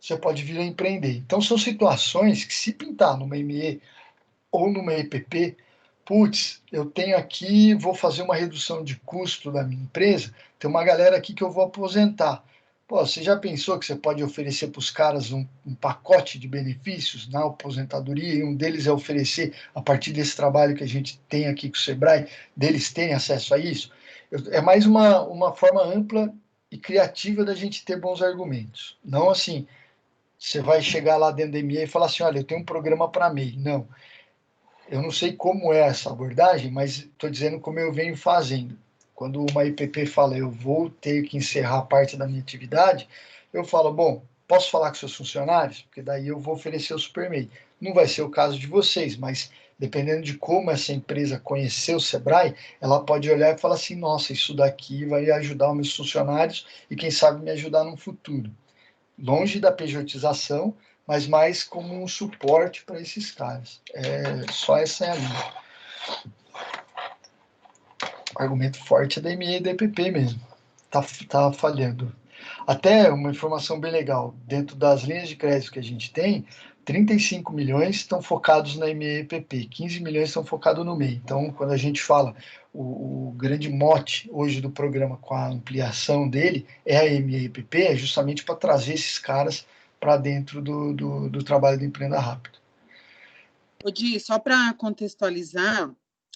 você pode vir a empreender. Então, são situações que, se pintar numa ME ou numa EPP, putz, eu tenho aqui, vou fazer uma redução de custo da minha empresa, tem uma galera aqui que eu vou aposentar. Pô, você já pensou que você pode oferecer para os caras um pacote de benefícios na aposentadoria, e um deles é oferecer, a partir desse trabalho que a gente tem aqui com o Sebrae, deles terem acesso a isso? É mais uma forma ampla e criativa da gente ter bons argumentos. Não assim, você vai chegar lá dentro da ME e falar assim, olha, eu tenho um programa para MEI. Não. Eu não sei como é essa abordagem, mas estou dizendo como eu venho fazendo. Quando uma IPP fala, eu vou ter que encerrar parte da minha atividade, eu falo, bom, posso falar com seus funcionários? Porque daí eu vou oferecer o SuperMEI. Não vai ser o caso de vocês, mas dependendo de como essa empresa conhecer o Sebrae, ela pode olhar e falar assim, nossa, isso daqui vai ajudar os meus funcionários e quem sabe me ajudar no futuro. Longe da pejotização, mas mais como um suporte para esses caras. Só essa é a linha. O argumento forte é da ME e da EPP mesmo. Tá falhando. Até uma informação bem legal, dentro das linhas de crédito que a gente tem, 35 milhões estão focados na ME e EPP, 15 milhões estão focados no MEI. Então, quando a gente fala, o grande mote hoje do programa com a ampliação dele é a ME e EPP, é justamente para trazer esses caras para dentro do trabalho do Empreenda Rápido. Odi, só para contextualizar,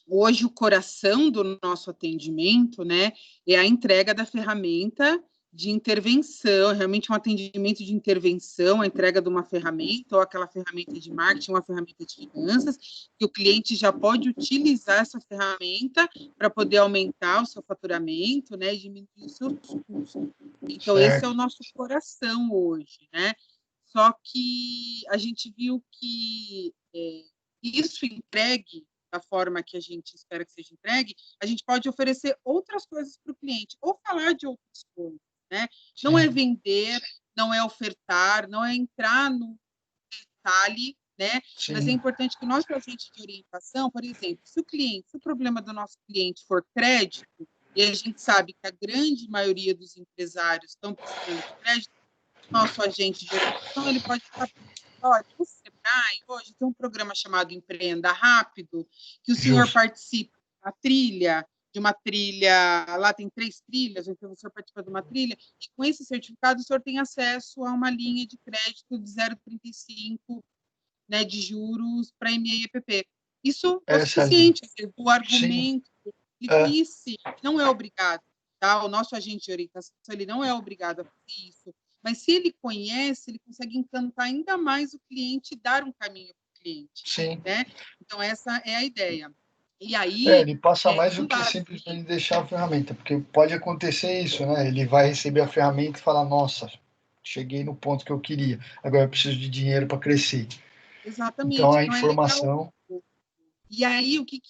hoje o coração do nosso atendimento, né, é a entrega da ferramenta de intervenção, realmente um atendimento de intervenção, a entrega de uma ferramenta, ou aquela ferramenta de marketing, uma ferramenta de finanças, que o cliente já pode utilizar essa ferramenta para poder aumentar o seu faturamento, né, e diminuir os seus custos. Então, certo. Esse é o nosso coração hoje, né? Só que a gente viu que isso entregue da forma que a gente espera que seja entregue, a gente pode oferecer outras coisas para o cliente, ou falar de outras coisas, né? Sim. Não é vender, não é ofertar, não é entrar no detalhe, né? Sim. Mas é importante que o nosso agente de orientação, por exemplo, se o problema do nosso cliente for crédito, e a gente sabe que a grande maioria dos empresários estão precisando de crédito, nosso agente de orientação, ele pode estar olha, o Sebrae hoje tem um programa chamado Empreenda Rápido, que o senhor participa de uma trilha, lá tem 3 trilhas, então o senhor participa de uma trilha, e com esse certificado o senhor tem acesso a uma linha de crédito de 0,35, né, de juros para MEI e EPP. Isso é o suficiente, o argumento, ele disse, não é obrigado, tá? O nosso agente de orientação, ele não é obrigado a fazer isso, mas se ele conhece, ele consegue encantar ainda mais o cliente e dar um caminho para o cliente. Sim. Né? Então, essa é a ideia. E aí... ele passa mais do que simplesmente deixar a ferramenta, porque pode acontecer isso, né? Ele vai receber a ferramenta e falar, nossa, cheguei no ponto que eu queria, agora eu preciso de dinheiro para crescer. Exatamente. Então, a informação... E aí, o que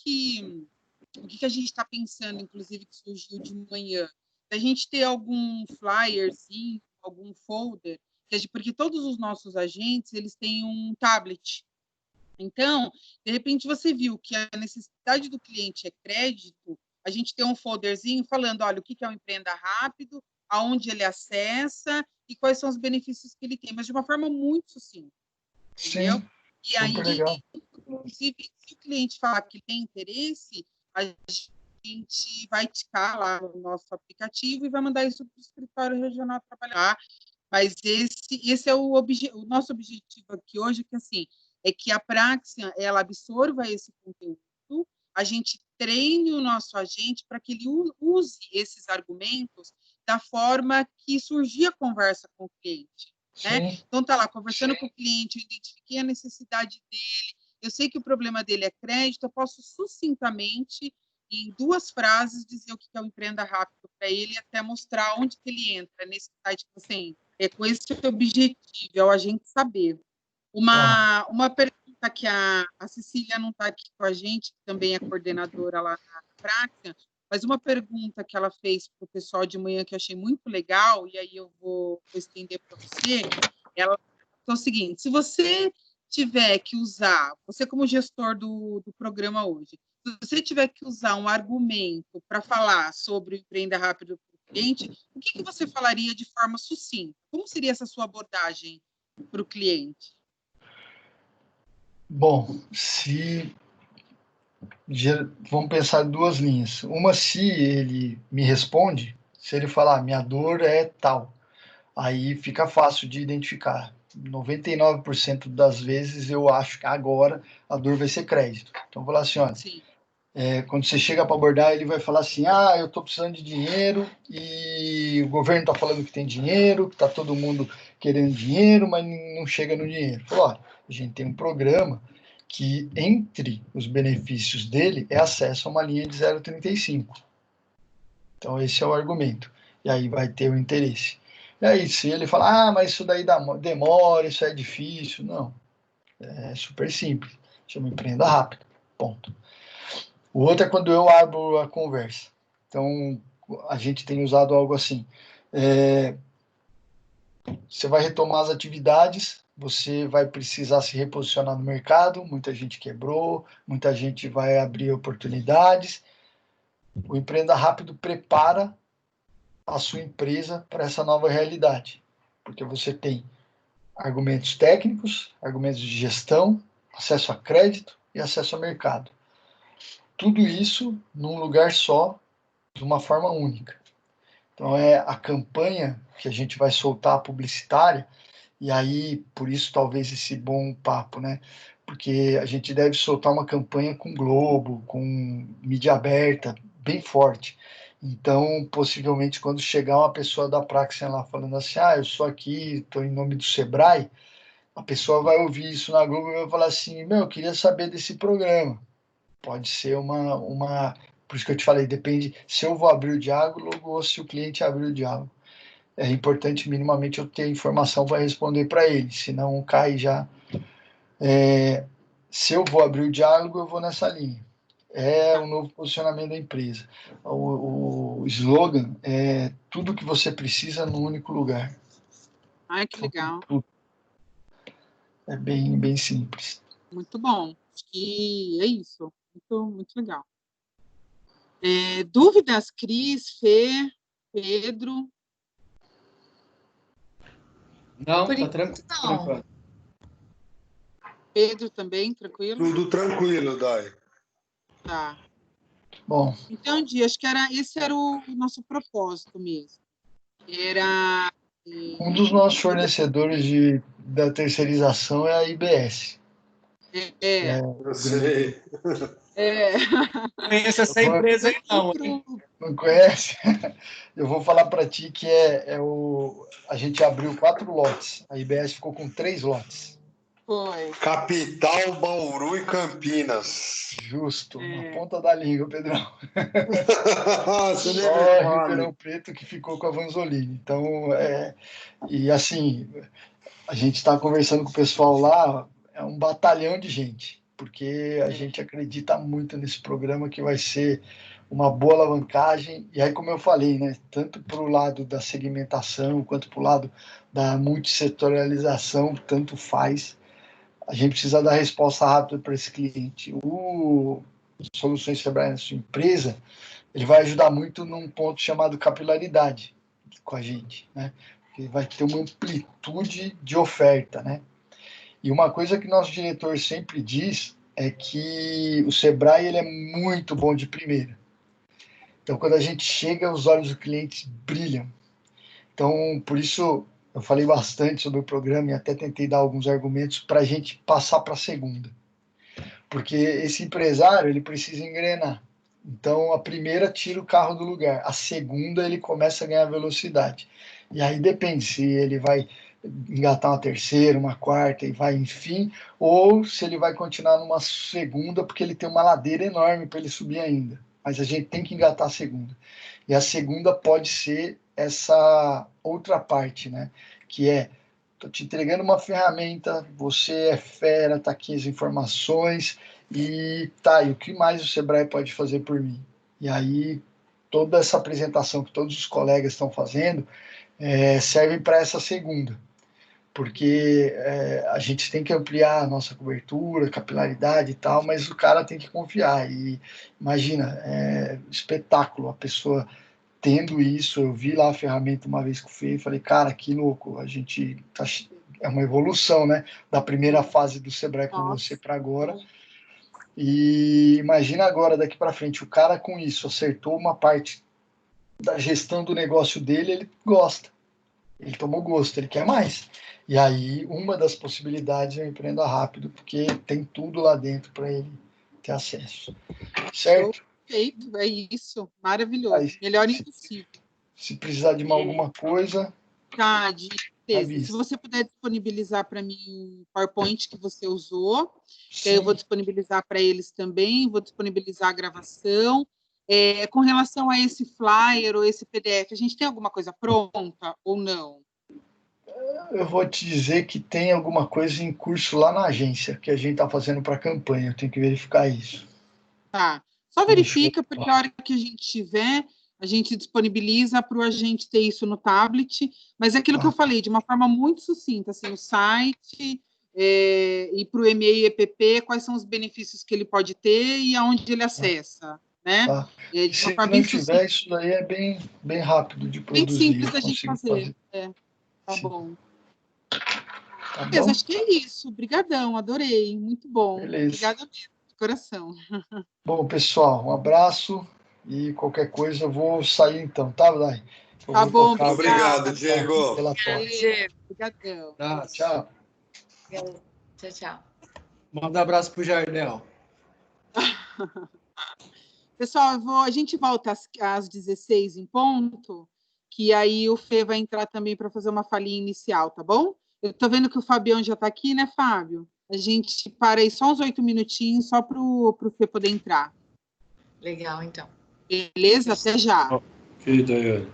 a gente está pensando, inclusive, que surgiu de manhã? A gente ter algum flyerzinho, algum folder, porque todos os nossos agentes, eles têm um tablet. Então, de repente, você viu que a necessidade do cliente é crédito, a gente tem um folderzinho falando, olha, o que é o Empreenda Rápido, aonde ele acessa e quais são os benefícios que ele tem, mas de uma forma muito sucinta. Entendeu? Sim, e aí, legal. Inclusive, se o cliente falar que tem interesse, a gente vai ticar lá no nosso aplicativo e vai mandar isso para o escritório regional trabalhar. Mas esse é o nosso objetivo aqui hoje, que assim, é que a Praxia, ela absorva esse conteúdo, a gente treine o nosso agente para que ele use esses argumentos da forma que surgia a conversa com o cliente. Né? Então, tá lá, conversando com o cliente, eu identifiquei a necessidade dele, eu sei que o problema dele é crédito, eu posso sucintamente, em 2 frases, dizer o que é o Empreenda Rápido para ele e até mostrar onde que ele entra, nesse site que você entra. É com esse objetivo, é o agente saber. Uma pergunta que a Cecília não está aqui com a gente, que também é coordenadora lá na Praxia, mas uma pergunta que ela fez para o pessoal de manhã que eu achei muito legal, e aí eu vou estender para você, ela é o seguinte, se você tiver que usar, você como gestor do programa hoje, se você tiver que usar um argumento para falar sobre o Empreenda Rápido para o cliente, o que você falaria de forma sucinta? Como seria essa sua abordagem para o cliente? Bom, vamos pensar em 2 linhas. Uma, se ele me responde, se ele falar, minha dor é tal, aí fica fácil de identificar. 99% das vezes eu acho que agora a dor vai ser crédito. Então, vou falar assim, olha, quando você chega para abordar, ele vai falar assim, eu estou precisando de dinheiro e o governo está falando que tem dinheiro, que está todo mundo querendo dinheiro, mas não chega no dinheiro. Falou, olha, a gente tem um programa que, entre os benefícios dele, é acesso a uma linha de 0,35. Então, esse é o argumento. E aí vai ter o interesse. E aí, se ele falar, mas isso daí demora, isso é difícil. Não, é super simples. Chama Empreenda Rápido, ponto. O outro é quando eu abro a conversa. Então, a gente tem usado algo assim. Você vai retomar as atividades, você vai precisar se reposicionar no mercado, muita gente quebrou, muita gente vai abrir oportunidades. O Empreenda Rápido prepara a sua empresa para essa nova realidade, porque você tem argumentos técnicos, argumentos de gestão, acesso a crédito e acesso a mercado. Tudo isso num lugar só, de uma forma única. Então, é a campanha que a gente vai soltar publicitária, e aí, por isso, talvez esse bom papo, né? Porque a gente deve soltar uma campanha com Globo, com mídia aberta, bem forte. Então, possivelmente, quando chegar uma pessoa da Praxia lá falando assim, eu sou aqui, estou em nome do Sebrae, a pessoa vai ouvir isso na Globo e vai falar assim, eu queria saber desse programa. Pode ser uma... Por isso que eu te falei, depende se eu vou abrir o diálogo ou se o cliente abrir o diálogo. é importante minimamente eu ter informação para responder para ele, senão cai já. Se eu vou abrir o diálogo, eu vou nessa linha. É o novo posicionamento da empresa. O slogan é tudo que você precisa num único lugar. Ai, que legal. É bem simples. Muito bom. Acho que é isso. Muito legal. Dúvidas, Cris, Fê, Pedro? Não, tá tranquilo. Não. Pedro também, tranquilo? Tudo tranquilo, Dai. Tá. Bom. Então, acho que esse era o nosso propósito mesmo. Era... Um dos nossos fornecedores da terceirização é a IBS. Eu sei. Não conheço essa empresa aí, não. Não conhece? Eu vou falar para ti que a gente abriu 4 lotes. A IBS ficou com 3 lotes. Foi. Capital, Bauru e Campinas. Justo, na ponta da língua, Pedrão. Você nem Só Ribeirão Preto que ficou com a Vanzolini. Então, e assim, a gente está conversando com o pessoal lá, é um batalhão de gente, porque a gente acredita muito nesse programa que vai ser uma boa alavancagem. E aí, como eu falei, né, tanto para o lado da segmentação quanto para o lado da multissetorialização, tanto faz. A gente precisa dar resposta rápida para esse cliente. O Soluções Sebrae na sua empresa, ele vai ajudar muito num ponto chamado capilaridade com a gente, né? Porque vai ter uma amplitude de oferta, né? E uma coisa que nosso diretor sempre diz é que o Sebrae ele é muito bom de primeira. Então, quando a gente chega, os olhos do cliente brilham. Então, por isso, eu falei bastante sobre o programa e até tentei dar alguns argumentos para a gente passar para a segunda. Porque esse empresário, ele precisa engrenar. Então, a primeira tira o carro do lugar. A segunda, ele começa a ganhar velocidade. E aí depende se ele vai engatar uma terceira, uma quarta e vai, enfim, ou se ele vai continuar numa segunda, porque ele tem uma ladeira enorme para ele subir ainda. Mas a gente tem que engatar a segunda. E a segunda pode ser essa outra parte, né? Que é, estou te entregando uma ferramenta, você é fera, tá aqui as informações, e o que mais o Sebrae pode fazer por mim? E aí, toda essa apresentação que todos os colegas estão fazendo serve para essa segunda, porque a gente tem que ampliar a nossa cobertura, capilaridade e tal, mas o cara tem que confiar. E imagina, espetáculo, a pessoa tendo isso. Eu vi lá a ferramenta uma vez que eu fiz e falei, cara, que louco, a gente é uma evolução, né, da primeira fase do Sebrae com você para agora. E imagina agora, daqui para frente, o cara com isso acertou uma parte da gestão do negócio dele, ele gosta, ele tomou gosto, ele quer mais. E aí, uma das possibilidades é o Empreenda Rápido, porque tem tudo lá dentro para ele ter acesso. Certo? Perfeito, é isso. Maravilhoso. Aí, melhor impossível. Se precisar de alguma coisa... Tá, se você puder disponibilizar para mim o PowerPoint que você usou, que aí eu vou disponibilizar para eles também, vou disponibilizar a gravação. Com relação a esse flyer ou esse PDF, a gente tem alguma coisa pronta ou não? Eu vou te dizer que tem alguma coisa em curso lá na agência, que a gente está fazendo para a campanha, eu tenho que verificar isso. Tá, só verifica, porque a hora que a gente tiver, a gente disponibiliza para o agente ter isso no tablet, mas é aquilo que eu falei, de uma forma muito sucinta, assim, o site e para o e-mail e EPP, quais são os benefícios que ele pode ter e aonde ele acessa, né? Tá. Se não tiver, isso daí é bem rápido de produzir. Bem simples da gente fazer. Tá bom. Tá Beleza, bom? acho que é isso. Obrigadão, adorei, muito bom. Beleza. Obrigada mesmo, de coração. Bom, pessoal, um abraço e qualquer coisa eu vou sair então, tá, Dai? Tá bom, obrigado, Diego. Obrigadão. Tchau. Tchau. Manda um abraço pro Jardel. Pessoal, a gente volta às 16 em ponto, que aí o Fê vai entrar também para fazer uma falinha inicial, tá bom? Eu tô vendo que o Fabião já está aqui, né, Fábio? A gente para aí só uns 8 minutinhos, só para o Fê poder entrar. Legal, então. Beleza? Até já. Ok, Daiane.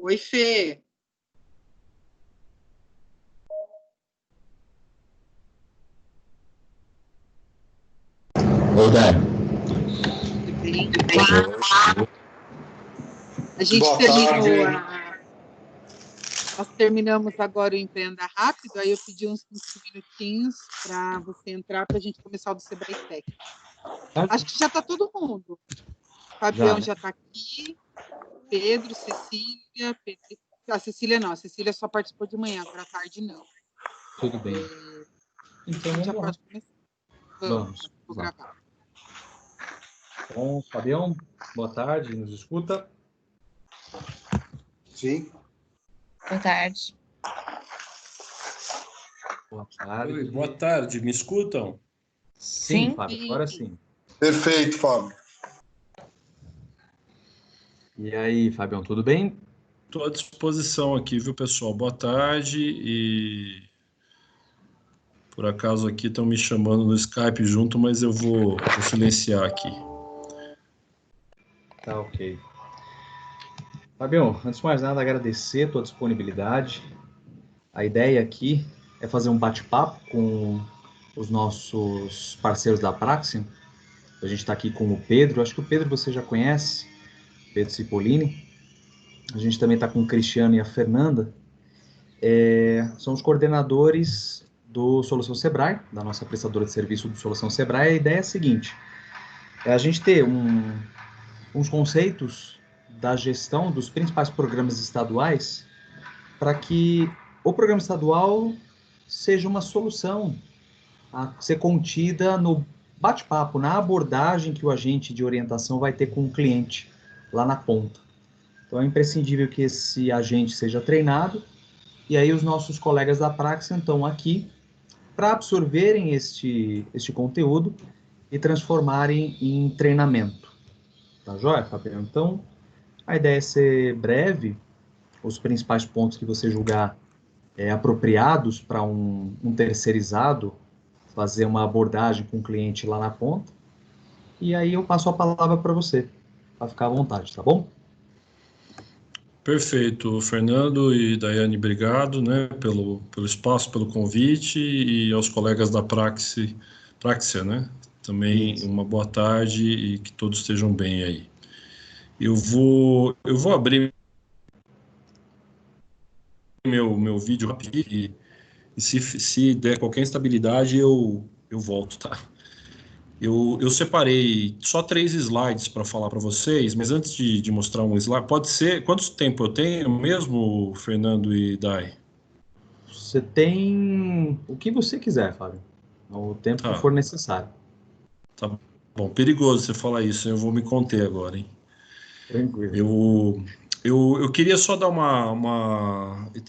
Oi, Fê. Oi, Dai. Tudo bem? A gente Boa terminou tarde. Nós terminamos agora o Empreenda Rápido, aí eu pedi uns 5 minutinhos para você entrar para a gente começar o do Sebrae Tech. Acho que já está todo mundo. O Fabião já está aqui, Pedro, Cecília, a Cecília não, a Cecília só participou de manhã, agora à tarde não. Tudo bem. Então, A gente já vamos lá. pode começar. Vamos. Vou gravar. Bom, Fabião, boa tarde, nos escuta? Sim. Boa tarde. Boa tarde. Oi, boa tarde, me escutam? Sim, Sim. Fábio, agora sim. Perfeito, Fábio. E aí, Fabião, tudo bem? Estou à disposição aqui, viu, pessoal? Boa tarde e por acaso aqui estão me chamando no Skype junto, mas eu vou silenciar aqui. Tá ok. Fabião, antes de mais nada, agradecer a tua disponibilidade. A ideia aqui é fazer um bate-papo com os nossos parceiros da Praxium. A gente está aqui com o Pedro, acho que o Pedro você já conhece, Pedro Cipollini. A gente também está com o Cristiano e a Fernanda. São os coordenadores do Solução Sebrae, da nossa prestadora de serviço do Solução Sebrae. A ideia é a seguinte, é a gente ter uns conceitos da gestão dos principais programas estaduais para que o programa estadual seja uma solução a ser contida no bate-papo, na abordagem que o agente de orientação vai ter com o cliente lá na ponta. Então é imprescindível que esse agente seja treinado, e aí os nossos colegas da Praxis estão aqui para absorverem este conteúdo e transformarem em treinamento. Tá joia, Fabiano? Então, a ideia é ser breve, os principais pontos que você julgar apropriados para um terceirizado fazer uma abordagem com o cliente lá na ponta, e aí eu passo a palavra para você, para ficar à vontade, tá bom? Perfeito, Fernando e Daiane, obrigado, né, pelo espaço, pelo convite, e aos colegas da Praxia, né, também uma boa tarde e que todos estejam bem aí. Eu vou abrir meu vídeo rapidinho e se der qualquer instabilidade eu volto, tá? Eu separei só 3 slides para falar para vocês, mas antes de mostrar um slide, pode ser... Quanto tempo eu tenho mesmo, Fernando e Dai? Você tem o que você quiser, Fábio, o tempo que for necessário. Tá bom, perigoso você falar isso, eu vou me conter agora, hein? Tranquilo. Eu queria só dar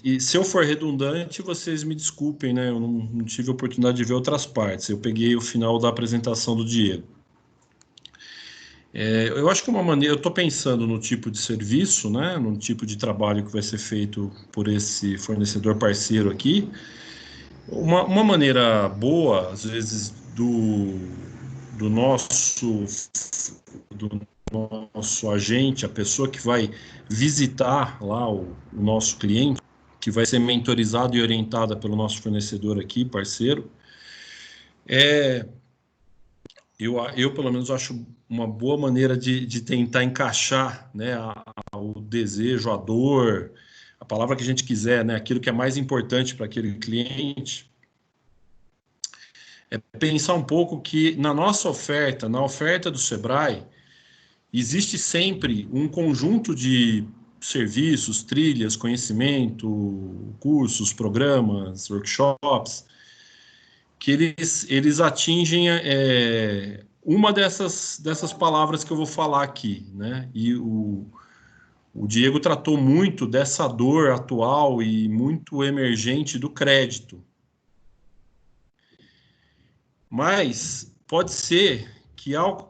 e se eu for redundante, vocês me desculpem, né? Eu não tive a oportunidade de ver outras partes. Eu peguei o final da apresentação do Diego. Eu acho que uma maneira... Eu estou pensando no tipo de serviço, né? No tipo de trabalho que vai ser feito por esse fornecedor parceiro aqui. Uma maneira boa, às vezes, do nosso agente, a pessoa que vai visitar lá o nosso cliente, que vai ser mentorizado e orientada pelo nosso fornecedor aqui, parceiro, eu pelo menos acho uma boa maneira de tentar encaixar, né, o desejo, a dor, a palavra que a gente quiser, né, aquilo que é mais importante para aquele cliente, é pensar um pouco que na nossa oferta, na oferta do Sebrae, existe sempre um conjunto de serviços, trilhas, conhecimento, cursos, programas, workshops, que eles atingem uma dessas palavras que eu vou falar aqui, né? E o Diego tratou muito dessa dor atual e muito emergente do crédito. Mas pode ser que ao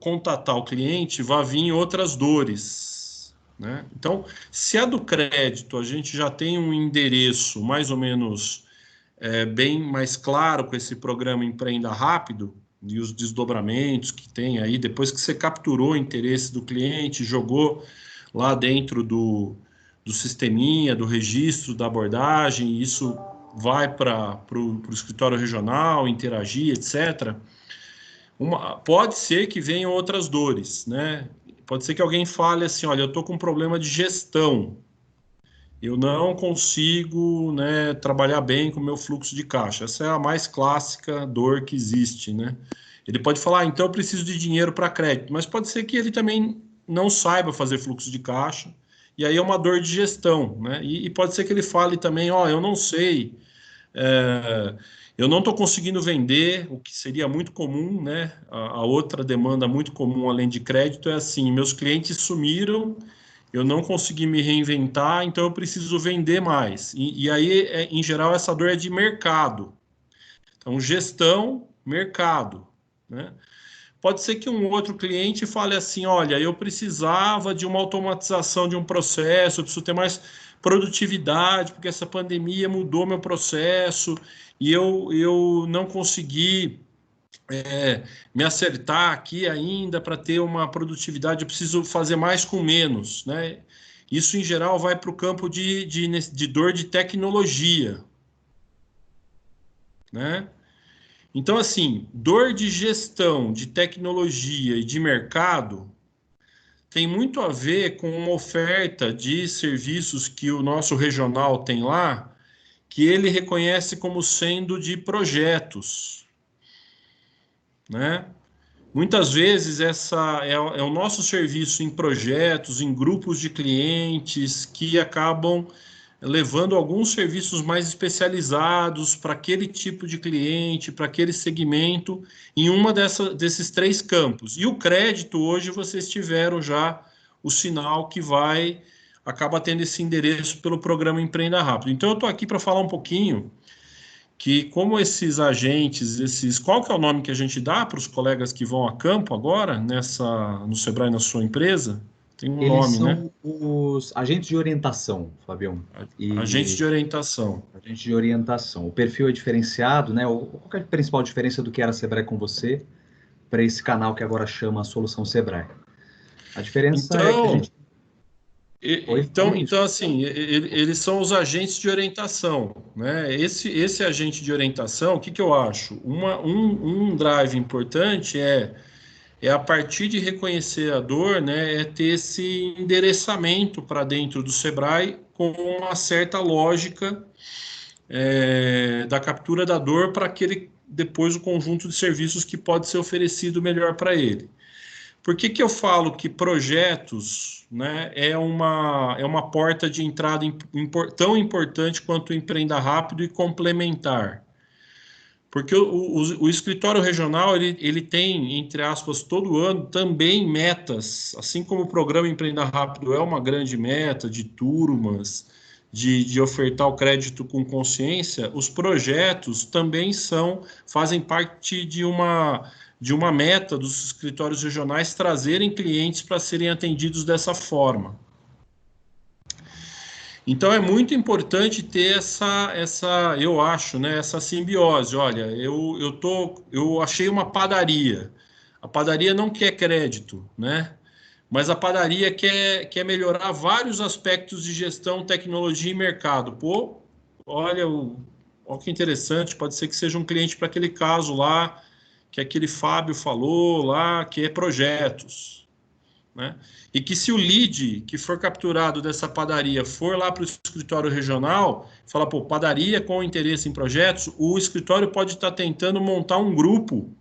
contatar o cliente vá vir outras dores, né? Então, se a do crédito a gente já tem um endereço mais ou menos bem mais claro com esse programa Empreenda Rápido e os desdobramentos que tem aí, depois que você capturou o interesse do cliente, jogou lá dentro do do sisteminha, do registro, da abordagem, isso vai para o escritório regional, interagir, etc. Pode ser que venham outras dores, né? Pode ser que alguém fale assim, olha, eu estou com um problema de gestão, eu não consigo, né, trabalhar bem com o meu fluxo de caixa. Essa é a mais clássica dor que existe, né? Ele pode falar, então eu preciso de dinheiro para crédito, mas pode ser que ele também não saiba fazer fluxo de caixa, e aí é uma dor de gestão, né? E pode ser que ele fale também, ó, eu não sei, eu não estou conseguindo vender, o que seria muito comum, né? A outra demanda muito comum, além de crédito, é assim, meus clientes sumiram, eu não consegui me reinventar, então eu preciso vender mais. E aí, em geral, essa dor é de mercado. Então, gestão, mercado, né? Pode ser que um outro cliente fale assim, olha, eu precisava de uma automatização de um processo, eu preciso ter mais produtividade, porque essa pandemia mudou meu processo e eu não consegui me acertar aqui ainda para ter uma produtividade, eu preciso fazer mais com menos, né? Isso, em geral, vai para o campo de dor de tecnologia, né? Então, assim, dor de gestão, de tecnologia e de mercado tem muito a ver com uma oferta de serviços que o nosso regional tem lá, que ele reconhece como sendo de projetos, né? Muitas vezes essa é o nosso serviço em projetos, em grupos de clientes que acabam levando alguns serviços mais especializados para aquele tipo de cliente, para aquele segmento, em uma desses três campos. E o crédito, hoje, vocês tiveram já o sinal que acaba tendo esse endereço pelo programa Empreenda Rápido. Então, eu estou aqui para falar um pouquinho que como esses agentes, qual que é o nome que a gente dá para os colegas que vão a campo agora, no Sebrae, na sua empresa? Tem um Eles nome, são, né? os agentes de orientação, Fabião. Agentes de orientação. Agente de orientação. O perfil é diferenciado, né? Qual que é a principal diferença do que era Sebrae com você para esse canal que agora chama Solução Sebrae? A diferença é que a gente... Então, assim, eles são os agentes de orientação, né? Esse agente de orientação, o que eu acho? Um drive importante é a partir de reconhecer a dor, né? É ter esse endereçamento para dentro do Sebrae com uma certa lógica da captura da dor para aquele depois o conjunto de serviços que pode ser oferecido melhor para ele. Por que eu falo que projetos, né, é uma porta de entrada tão importante quanto o Empreenda Rápido e complementar? Porque o escritório regional ele tem, entre aspas, todo ano também metas, assim como o programa Empreenda Rápido é uma grande meta de turmas, de ofertar o crédito com consciência, os projetos também fazem parte de uma meta dos escritórios regionais trazerem clientes para serem atendidos dessa forma. Então é muito importante ter eu acho, né, essa simbiose. Olha, eu achei uma padaria. A padaria não quer crédito, né? Mas a padaria quer melhorar vários aspectos de gestão, tecnologia e mercado. Pô, olha que interessante, pode ser que seja um cliente para aquele caso lá, que aquele Fábio falou lá, que é projetos, né? E que se o lead que for capturado dessa padaria for lá para o escritório regional, fala, pô, padaria com interesse em projetos, o escritório pode estar tentando montar um grupo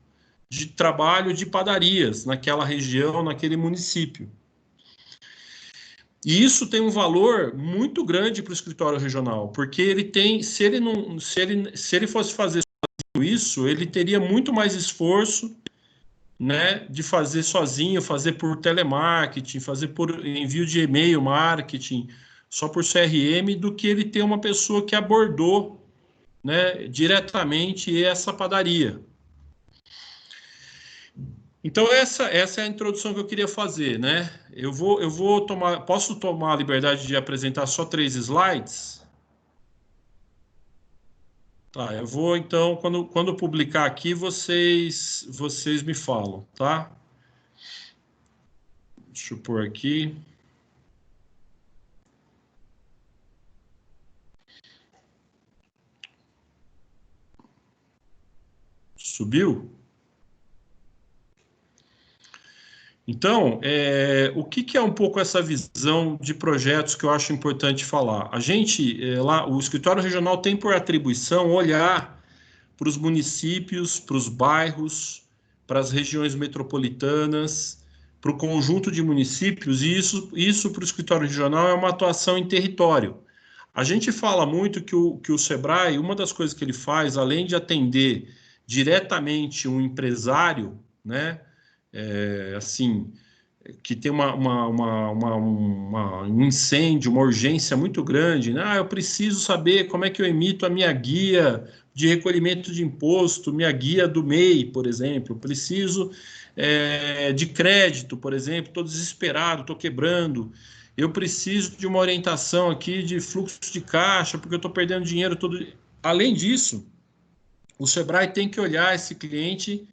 de trabalho de padarias naquela região, naquele município. E isso tem um valor muito grande para o escritório regional, porque ele tem, se ele fosse fazer isso, ele teria muito mais esforço, né, de fazer sozinho, fazer por telemarketing, fazer por envio de e-mail marketing, só por CRM, do que ele ter uma pessoa que abordou, né, diretamente essa padaria. Então, essa é a introdução que eu queria fazer, né? Posso tomar a liberdade de apresentar só 3 slides? Tá, eu vou, então, quando eu publicar aqui, vocês me falam, tá? Deixa eu pôr aqui. Subiu? Então, o que é um pouco essa visão de projetos que eu acho importante falar? A gente, lá, o escritório regional tem por atribuição olhar para os municípios, para os bairros, para as regiões metropolitanas, para o conjunto de municípios, e isso para o escritório regional é uma atuação em território. A gente fala muito que o SEBRAE, uma das coisas que ele faz, além de atender diretamente um empresário, né, assim, que tem um incêndio, uma urgência muito grande, né? Eu preciso saber como é que eu emito a minha guia de recolhimento de imposto, minha guia do MEI, por exemplo. Eu preciso de crédito, por exemplo, estou desesperado, estou quebrando. Eu preciso de uma orientação aqui de fluxo de caixa, porque eu estou perdendo dinheiro todo. Além disso, o SEBRAE tem que olhar esse cliente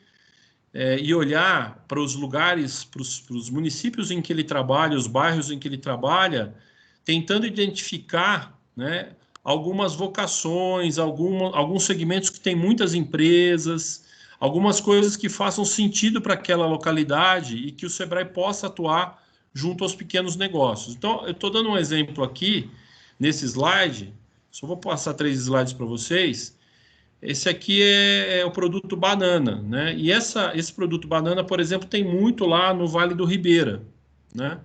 e olhar para os lugares, para os municípios em que ele trabalha, os bairros em que ele trabalha, tentando identificar, né, algumas vocações, alguns segmentos que tem muitas empresas, algumas coisas que façam sentido para aquela localidade e que o SEBRAE possa atuar junto aos pequenos negócios. Então, eu estou dando um exemplo aqui, nesse slide, só vou passar 3 slides para vocês. Esse aqui é o produto banana, né? E esse produto banana, por exemplo, tem muito lá no Vale do Ribeira, né?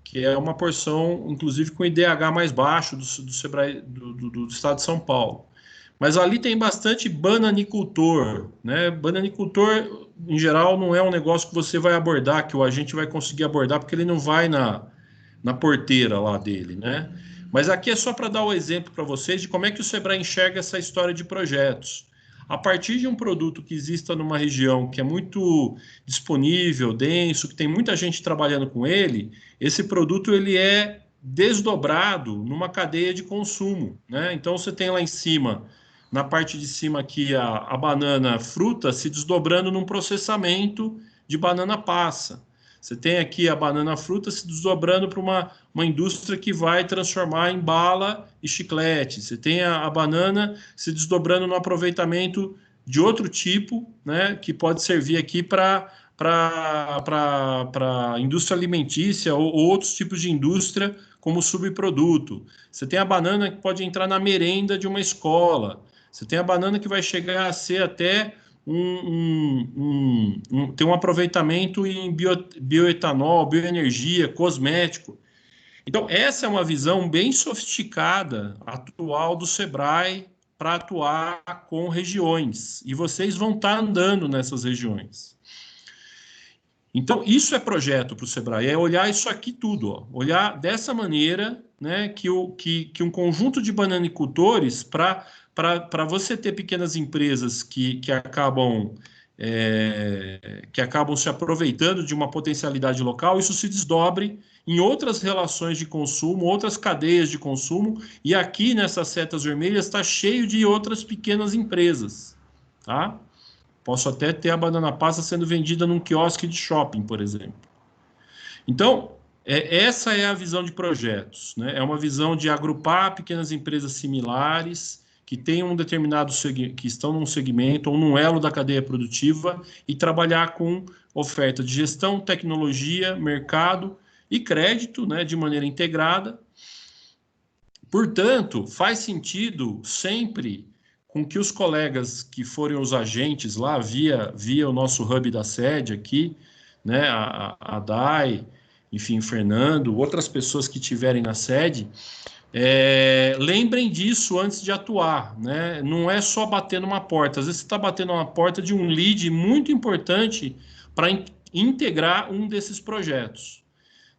Que é uma porção, inclusive, com IDH mais baixo do SEBRAE, do estado de São Paulo. Mas ali tem bastante bananicultor, né? Bananicultor, em geral, não é um negócio que você vai abordar, que o agente vai conseguir abordar, porque ele não vai na porteira lá dele, né? Mas aqui é só para dar o exemplo para vocês de como é que o SEBRAE enxerga essa história de projetos. A partir de um produto que exista numa região que é muito disponível, denso, que tem muita gente trabalhando com ele, esse produto ele é desdobrado numa cadeia de consumo, né? Então você tem lá em cima, na parte de cima aqui, a banana fruta se desdobrando num processamento de banana passa. Você tem aqui a banana fruta se desdobrando para uma indústria que vai transformar em bala e chiclete. Você tem a banana se desdobrando no aproveitamento de outro tipo, né, que pode servir aqui para indústria alimentícia ou outros tipos de indústria como subproduto. Você tem a banana que pode entrar na merenda de uma escola. Você tem a banana que vai chegar a ser até tem um aproveitamento em bioetanol, bioenergia, cosmético. Então, essa é uma visão bem sofisticada, atual do SEBRAE para atuar com regiões. E vocês vão estar andando nessas regiões. Então, isso é projeto para o SEBRAE, é olhar isso aqui tudo, ó, olhar dessa maneira, né, que um conjunto de bananicultores, para você ter pequenas empresas que acabam se aproveitando de uma potencialidade local, isso se desdobre em outras relações de consumo, outras cadeias de consumo, e aqui nessas setas vermelhas está cheio de outras pequenas empresas, tá? Posso até ter a banana passa sendo vendida num quiosque de shopping, por exemplo. Então, essa é a visão de projetos, né? É uma visão de agrupar pequenas empresas similares que têm um determinado que estão num segmento ou num elo da cadeia produtiva e trabalhar com oferta de gestão, tecnologia, mercado e crédito, né, de maneira integrada. Portanto, faz sentido sempre com que os colegas que forem os agentes lá via o nosso hub da sede aqui, né, a Dai, enfim, Fernando, outras pessoas que estiverem na sede, lembrem disso antes de atuar, né? Não é só bater numa porta, às vezes você está batendo uma porta de um lead muito importante para integrar um desses projetos,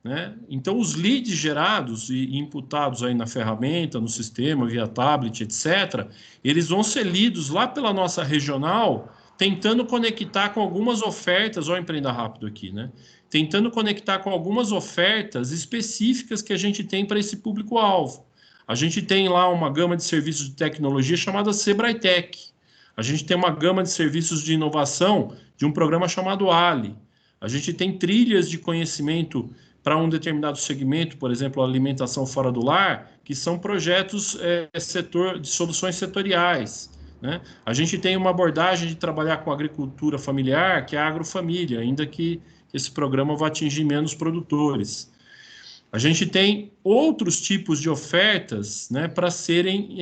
né? Então, os leads gerados e imputados aí na ferramenta, no sistema, via tablet, etc., eles vão ser lidos lá pela nossa regional, tentando conectar com algumas ofertas, olha, empreenda rápido aqui, né? Tentando conectar com algumas ofertas específicas que a gente tem para esse público-alvo. A gente tem lá uma gama de serviços de tecnologia chamada SEBRAE Tech. A gente tem uma gama de serviços de inovação de um programa chamado Ali. A gente tem trilhas de conhecimento para um determinado segmento, por exemplo, a alimentação fora do lar, que são projetos de soluções setoriais. né? A gente tem uma abordagem de trabalhar com agricultura familiar, que é a agrofamília, ainda que esse programa vai atingir menos produtores. A gente tem outros tipos de ofertas, né, para serem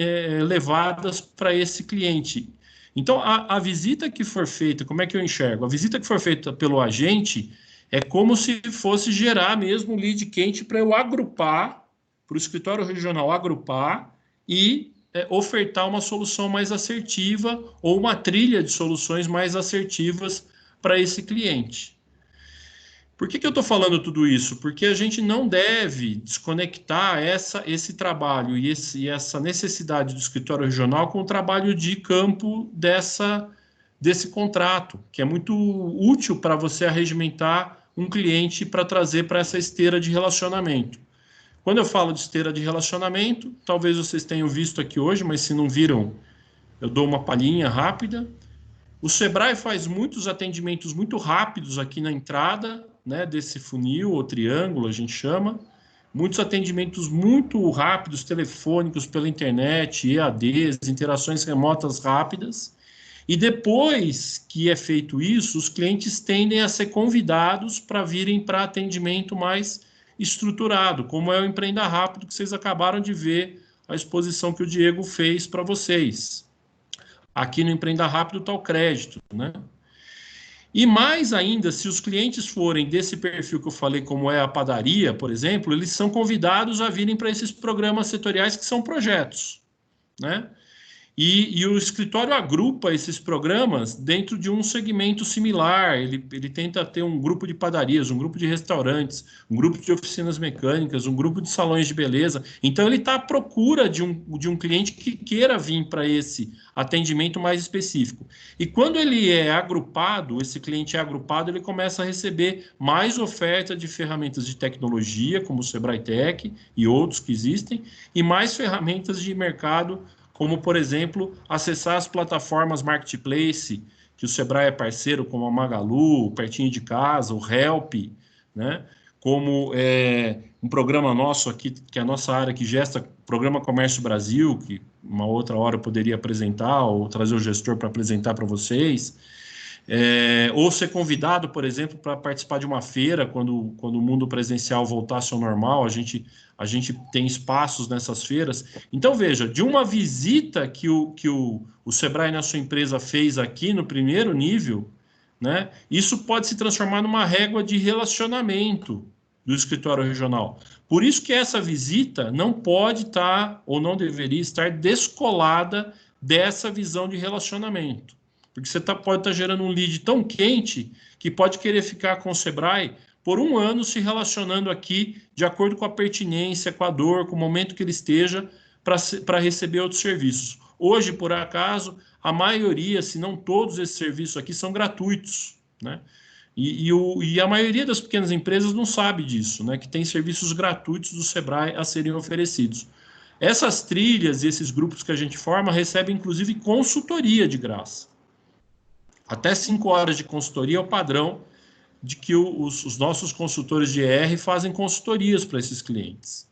levadas para esse cliente. Então, a visita que for feita, como é que eu enxergo? A visita que for feita pelo agente é como se fosse gerar mesmo um lead quente para eu agrupar, para o escritório regional agrupar e ofertar uma solução mais assertiva ou uma trilha de soluções mais assertivas para esse cliente. Por que eu estou falando tudo isso? Porque a gente não deve desconectar esse trabalho e essa necessidade do escritório regional com o trabalho de campo desse contrato, que é muito útil para você arregimentar um cliente para trazer para essa esteira de relacionamento. Quando eu falo de esteira de relacionamento, talvez vocês tenham visto aqui hoje, mas se não viram, eu dou uma palhinha rápida. O Sebrae faz muitos atendimentos muito rápidos aqui na entrada, né, desse funil ou triângulo, a gente chama. Muitos atendimentos muito rápidos, telefônicos, pela internet, EADs, interações remotas rápidas. E depois que é feito isso, os clientes tendem a ser convidados para virem para atendimento mais estruturado, como é o Empreenda Rápido, que vocês acabaram de ver a exposição que o Diego fez para vocês. Aqui no Empreenda Rápido está o crédito, né? E mais ainda, se os clientes forem desse perfil que eu falei, como é a padaria, por exemplo, eles são convidados a virem para esses programas setoriais que são projetos, né? E o escritório agrupa esses programas dentro de um segmento similar. Ele tenta ter um grupo de padarias, um grupo de restaurantes, um grupo de oficinas mecânicas, um grupo de salões de beleza. Então, ele está à procura de um cliente que queira vir para esse atendimento mais específico. E quando ele é agrupado, esse cliente é agrupado, ele começa a receber mais oferta de ferramentas de tecnologia, como o Sebrae Tech e outros que existem, e mais ferramentas de mercado, como, por exemplo, acessar as plataformas Marketplace, que o Sebrae é parceiro, como a Magalu, Pertinho de Casa, o Help, né? Como um programa nosso aqui, que é a nossa área que gesta, Programa Comércio Brasil, que uma outra hora eu poderia apresentar, ou trazer o gestor para apresentar para vocês. Ou ser convidado, por exemplo, para participar de uma feira, quando o mundo presencial voltasse ao normal, a gente tem espaços nessas feiras. Então, veja, de uma visita que o Sebrae na sua empresa fez aqui no primeiro nível, né, isso pode se transformar numa régua de relacionamento do escritório regional. Por isso que essa visita não pode estar, ou não deveria estar, descolada dessa visão de relacionamento. Porque você pode estar gerando um lead tão quente que pode querer ficar com o Sebrae por 1 ano se relacionando aqui de acordo com a pertinência, com a dor, com o momento que ele esteja para receber outros serviços. Hoje, por acaso, a maioria, se não todos esses serviços aqui, são gratuitos, né? E a maioria das pequenas empresas não sabe disso, né? Que tem serviços gratuitos do Sebrae a serem oferecidos. Essas trilhas e esses grupos que a gente forma recebem, inclusive, consultoria de graça. Até 5 horas de consultoria é o padrão de que os nossos consultores de ER fazem consultorias para esses clientes.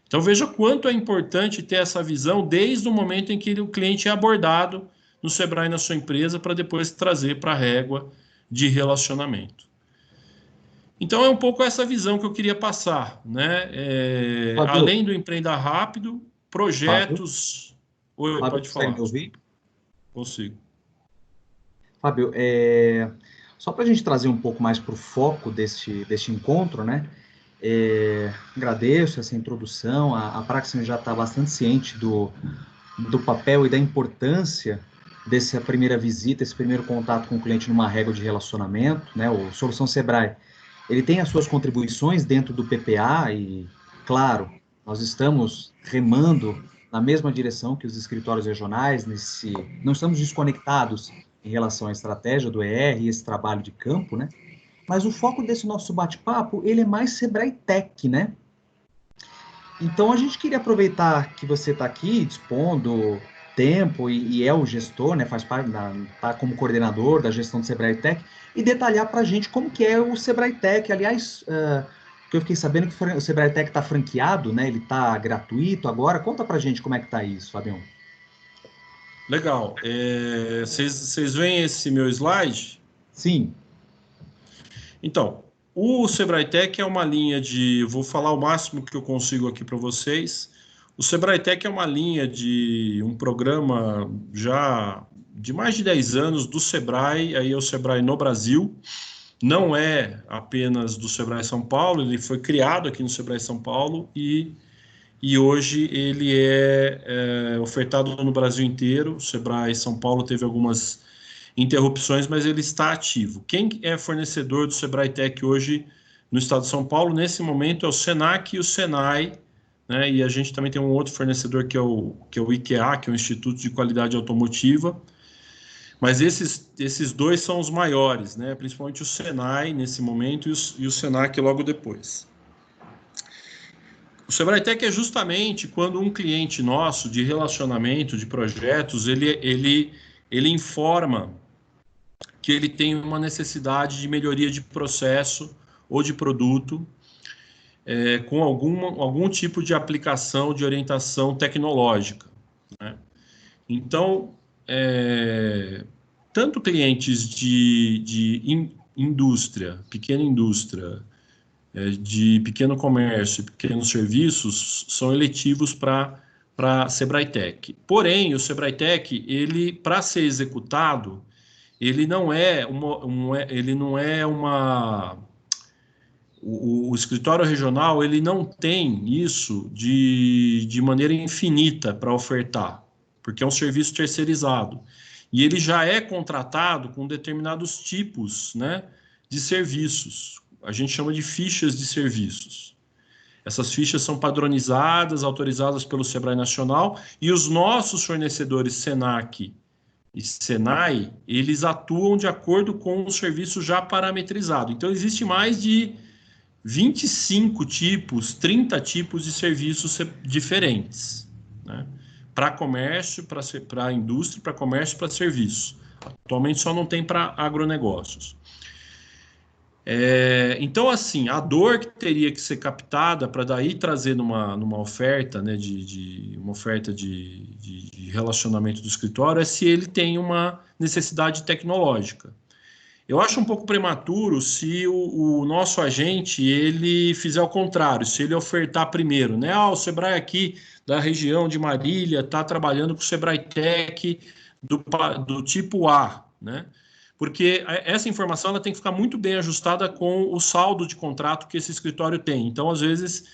Então, veja quanto é importante ter essa visão desde o momento em que o cliente é abordado no Sebrae na sua empresa para depois trazer para a régua de relacionamento. Então, é um pouco essa visão que eu queria passar, né? Além do Empreenda Rápido, projetos... Oi, Fábio, pode falar. Consegue me ouvir? Consigo. Fábio, só para a gente trazer um pouco mais para o foco deste encontro, né? Agradeço essa introdução. A Praxis já está bastante ciente do papel e da importância dessa primeira visita, esse primeiro contato com o cliente numa régua de relacionamento, né? O Solução Sebrae, ele tem as suas contribuições dentro do PPA e, claro, nós estamos remando na mesma direção que os escritórios regionais, não estamos desconectados em relação à estratégia do ER e esse trabalho de campo, né? Mas o foco desse nosso bate-papo, ele é mais Sebrae Tech, né? Então, a gente queria aproveitar que você está aqui, dispondo tempo e é o gestor, né? Faz parte, tá como coordenador da gestão do Sebrae Tech, e detalhar para a gente como que é o Sebrae Tech. Aliás, que eu fiquei sabendo que o Sebrae Tech está franqueado, né? Ele está gratuito agora. Conta para a gente como é que está isso, Fabião. Legal. Vocês veem esse meu slide? Sim. Então, o Sebrae Tech é uma linha de... Vou falar o máximo que eu consigo aqui para vocês. O Sebrae Tech é uma linha de um programa já de mais de 10 anos do Sebrae, aí é o Sebrae no Brasil. Não é apenas do Sebrae São Paulo, ele foi criado aqui no Sebrae São Paulo e hoje ele é ofertado no Brasil inteiro. O Sebrae São Paulo teve algumas interrupções, mas ele está ativo. Quem é fornecedor do Sebrae Tech hoje no estado de São Paulo, nesse momento, é o Senac e o Senai, né? E a gente também tem um outro fornecedor que é o IQA, que é o Instituto de Qualidade Automotiva. Mas esses dois são os maiores, né? Principalmente o Senai nesse momento e o Senac logo depois. O Sebrae Tech é justamente quando um cliente nosso de relacionamento, de projetos, ele informa que ele tem uma necessidade de melhoria de processo ou de produto com algum tipo de aplicação de orientação tecnológica, né? Então, tanto clientes de indústria, pequena indústria, de pequeno comércio, pequenos serviços, são eletivos para Sebrae Tech. Porém, o Sebrae Tech, ele, para ser executado, ele não é uma o escritório regional, ele não tem isso de maneira infinita para ofertar, porque é um serviço terceirizado. E ele já é contratado com determinados tipos, né, de serviços. A gente chama de fichas de serviços. Essas fichas são padronizadas, autorizadas pelo Sebrae Nacional, e os nossos fornecedores Senac e Senai, eles atuam de acordo com o serviço já parametrizado. Então, existe mais de 25 tipos, 30 tipos de serviços diferentes, né? Para comércio, para indústria, para comércio, para serviço. Atualmente só não tem para agronegócios. Então, assim, a dor que teria que ser captada para daí trazer numa oferta, né, uma oferta de relacionamento do escritório, é se ele tem uma necessidade tecnológica. Eu acho um pouco prematuro se o nosso agente ele fizer o contrário, se ele ofertar primeiro, né? O Sebrae aqui da região de Marília está trabalhando com o Sebrae Tech do tipo A, né? Porque essa informação ela tem que ficar muito bem ajustada com o saldo de contrato que esse escritório tem. Então, às vezes,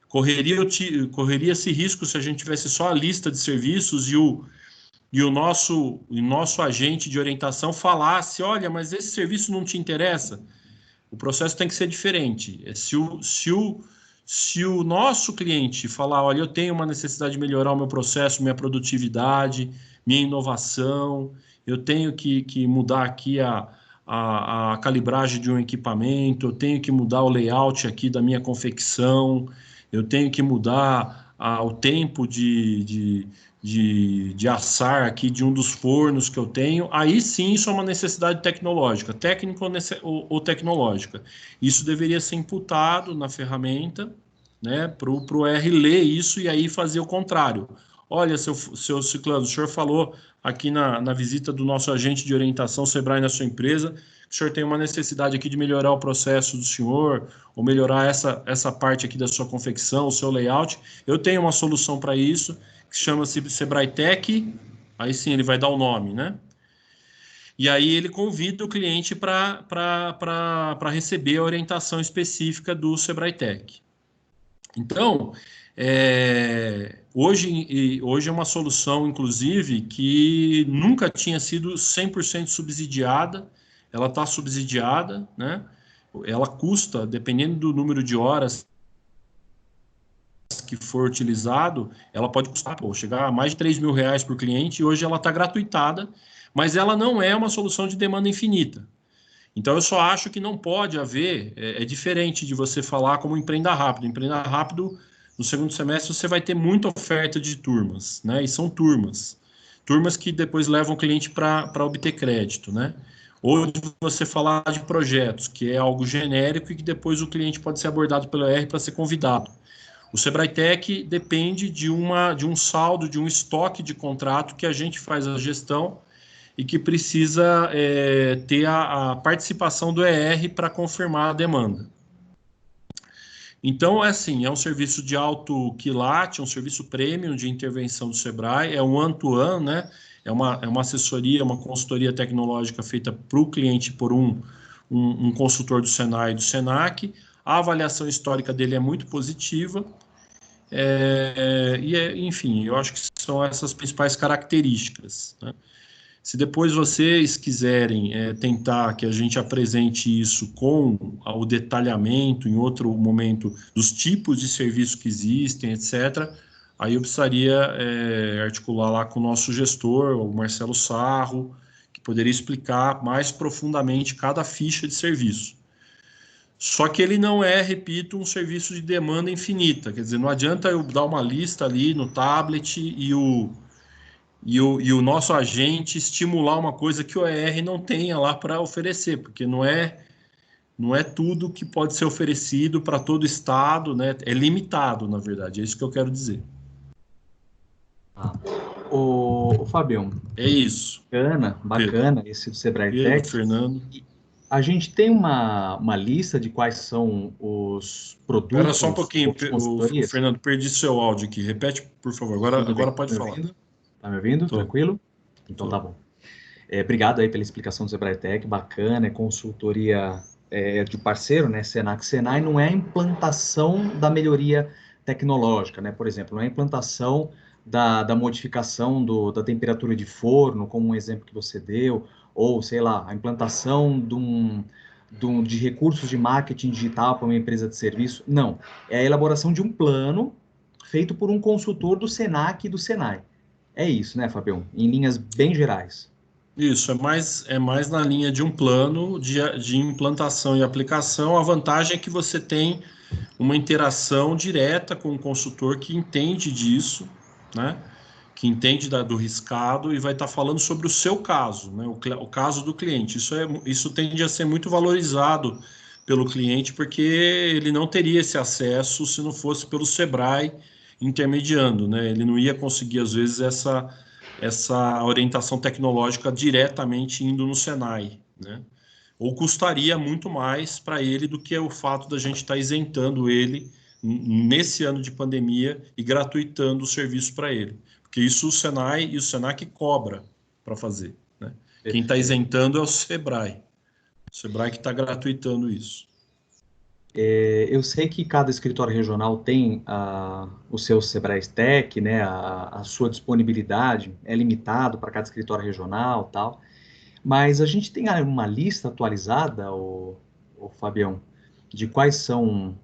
correria-se risco se a gente tivesse só a lista de serviços e o nosso agente de orientação falasse, olha, mas esse serviço não te interessa. O processo tem que ser diferente. Se o nosso cliente falar, olha, eu tenho uma necessidade de melhorar o meu processo, minha produtividade, minha inovação, eu tenho que mudar aqui a calibragem de um equipamento, eu tenho que mudar o layout aqui da minha confecção, eu tenho que mudar o tempo de assar aqui de um dos fornos que eu tenho, aí sim isso é uma necessidade tecnológica, técnica ou tecnológica. Isso deveria ser imputado na ferramenta, né, para o R ler isso e aí fazer o contrário. Olha, seu Ciclano, o senhor falou aqui na visita do nosso agente de orientação Sebrae na sua empresa, que o senhor tem uma necessidade aqui de melhorar o processo do senhor, ou melhorar essa parte aqui da sua confecção, o seu layout. Eu tenho uma solução para isso, que chama-se Sebrae Tech, aí sim ele vai dar o nome, né? E aí ele convida o cliente para receber a orientação específica do Sebrae Tech. Então, hoje é uma solução, inclusive, que nunca tinha sido 100% subsidiada, ela está subsidiada, né? Ela custa, dependendo do número de horas que for utilizado, ela pode custar, chegar a mais de 3 mil reais por cliente, e hoje ela está gratuitada, mas ela não é uma solução de demanda infinita. Então, eu só acho que não pode haver, é diferente de você falar como Empreenda Rápido. Empreenda Rápido, no segundo semestre, você vai ter muita oferta de turmas, né? E são turmas que depois levam o cliente para obter crédito, né? Ou de você falar de projetos, que é algo genérico e que depois o cliente pode ser abordado pelo ER para ser convidado. O Sebrae Tech depende de um saldo, de um estoque de contrato que a gente faz a gestão e que precisa ter a participação do ER para confirmar a demanda. Então, é um serviço de alto quilate, um serviço premium de intervenção do Sebrae, é um one-to-one, né? É uma assessoria, uma consultoria tecnológica feita para o cliente por um consultor do Senai e do Senac. A avaliação histórica dele é muito positiva. Enfim, eu acho que são essas principais características, né? Se depois vocês quiserem tentar que a gente apresente isso com o detalhamento em outro momento dos tipos de serviços que existem, etc., aí eu precisaria articular lá com o nosso gestor, o Marcelo Sarro, que poderia explicar mais profundamente cada ficha de serviço. Só que ele não é, repito, um serviço de demanda infinita. Quer dizer, não adianta eu dar uma lista ali no tablet e o nosso agente estimular uma coisa que o ER não tenha lá para oferecer, porque não é tudo que pode ser oferecido para todo estado, né? É limitado, na verdade, é isso que eu quero dizer. O Fabião. É isso. Bacana esse do Sebrae Tech. Fernando. A gente tem uma lista de quais são os produtos. Espera só um pouquinho, Fernando, perdi seu áudio aqui. Repete, por favor. Agora pode falar. Tá me ouvindo? Tô. Tranquilo? Então tá bom. Obrigado aí pela explicação do Sebrae Tech, bacana, é consultoria de parceiro, né, Senac, Senai, não é a implantação da melhoria tecnológica, né, por exemplo, não é a implantação da modificação da temperatura de forno, como um exemplo que você deu, ou, sei lá, a implantação de recursos de marketing digital para uma empresa de serviço, não, é a elaboração de um plano feito por um consultor do Senac e do Senai. É isso, né, Fabião? Em linhas bem gerais. Isso, é mais na linha de um plano de implantação e aplicação. A vantagem é que você tem uma interação direta com o consultor que entende disso, né? Que entende do riscado e vai estar falando sobre o seu caso, né? O caso do cliente. Isso tende a ser muito valorizado pelo cliente, porque ele não teria esse acesso se não fosse pelo Sebrae intermediando, né? Ele não ia conseguir, às vezes, essa orientação tecnológica diretamente indo no Senai, né? Ou custaria muito mais para ele do que o fato da gente estar isentando ele nesse ano de pandemia e gratuitando o serviço para ele. Porque isso o Senai e o Senac cobra para fazer, né? Quem está isentando é o Sebrae. O Sebrae que está gratuitando isso. Eu sei que cada escritório regional tem o seu Sebrae Tech, né, a sua disponibilidade é limitado para cada escritório regional, tal. Mas a gente tem uma lista atualizada, o Fabião, de quais são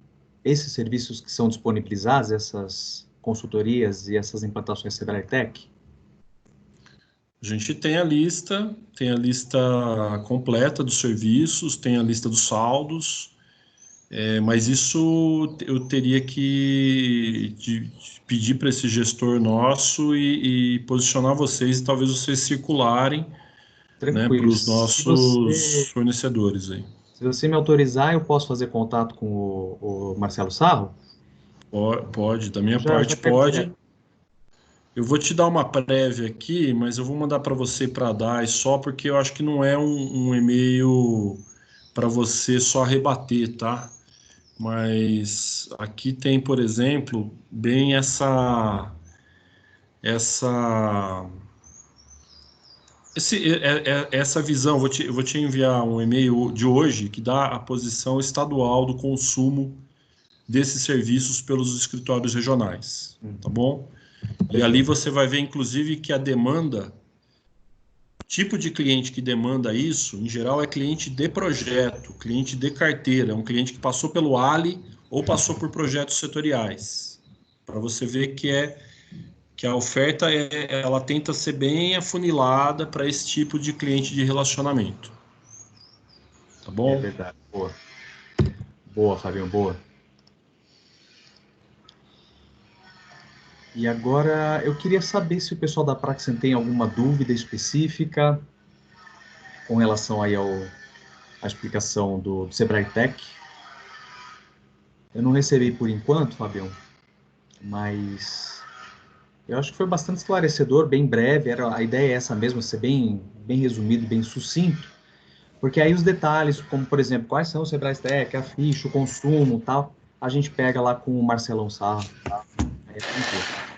esses serviços que são disponibilizados, essas consultorias e essas implantações Sebrae Tech? A gente tem a lista completa dos serviços, tem a lista dos saldos. Mas isso eu teria que pedir para esse gestor nosso e posicionar vocês, e talvez vocês circularem, né, para os nossos fornecedores aí. Se você me autorizar, eu posso fazer contato com o Marcelo Sarro? Pode, da minha parte pode. Eu vou te dar uma prévia aqui, mas eu vou mandar para você para dar só porque eu acho que não é um e-mail para você só rebater, tá? Mas aqui tem, por exemplo, bem essa visão. Eu vou te enviar um e-mail de hoje que dá a posição estadual do consumo desses serviços pelos escritórios regionais, tá bom? E ali você vai ver, inclusive, que a demanda, tipo de cliente que demanda isso, em geral, é cliente de projeto, cliente de carteira, é um cliente que passou pelo ALI ou passou por projetos setoriais, para você ver que a oferta ela tenta ser bem afunilada para esse tipo de cliente de relacionamento. Tá bom? É verdade, boa. Boa, Fabião, boa. E agora, eu queria saber se o pessoal da Praxen tem alguma dúvida específica com relação aí à explicação do Sebrae Tech. Eu não recebi por enquanto, Fabião, mas eu acho que foi bastante esclarecedor, bem breve, a ideia é essa mesmo, ser bem resumido, bem sucinto, porque aí os detalhes, como por exemplo, quais são o Sebrae Tech, a ficha, o consumo, tal, a gente pega lá com o Marcelão Sarra. É tranquilo.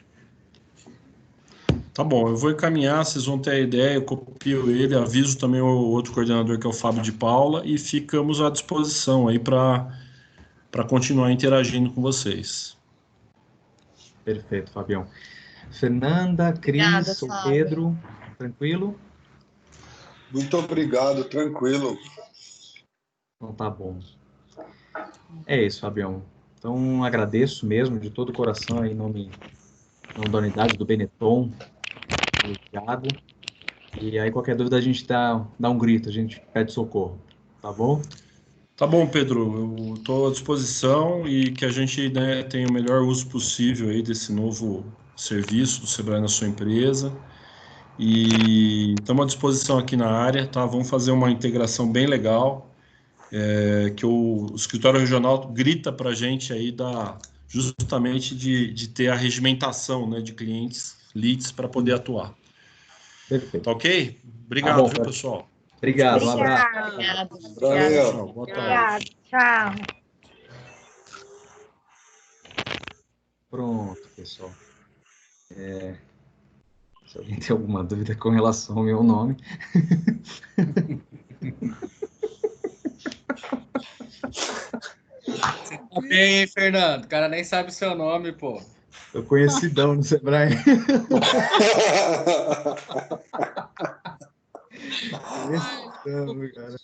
Tá bom, eu vou encaminhar, vocês vão ter a ideia, eu copio ele, aviso também o outro coordenador, que é o Fábio de Paula, e ficamos à disposição aí para continuar interagindo com vocês. Perfeito, Fabião. Fernanda, Obrigada, Cris, ou Fábio. Pedro, tranquilo? Muito obrigado, tranquilo. Então tá bom. É isso, Fabião. Então agradeço mesmo de todo o coração aí, em nome da unidade do Benetton, do Thiago. E aí qualquer dúvida a gente dá um grito, a gente pede socorro, tá bom? Tá bom, Pedro, eu estou à disposição e que a gente, né, tenha o melhor uso possível aí desse novo serviço do Sebrae na sua empresa. E estamos à disposição aqui na área, tá? Vamos fazer uma integração bem legal, que o escritório regional grita para a gente aí justamente de ter a regimentação, né, de clientes, leads, para poder atuar. Perfeito. Tá ok? Tá Obrigado, bom, viu, pessoal? Obrigado, um abraço. Obrigada. Valeu. Tchau, boa tarde. Tchau. Pronto, pessoal. Se alguém tem alguma dúvida com relação ao meu nome, Você tá bem, hein, Fernando? O cara nem sabe o seu nome, pô. eu conhecidão no Sebrae. Conhecidão, cara.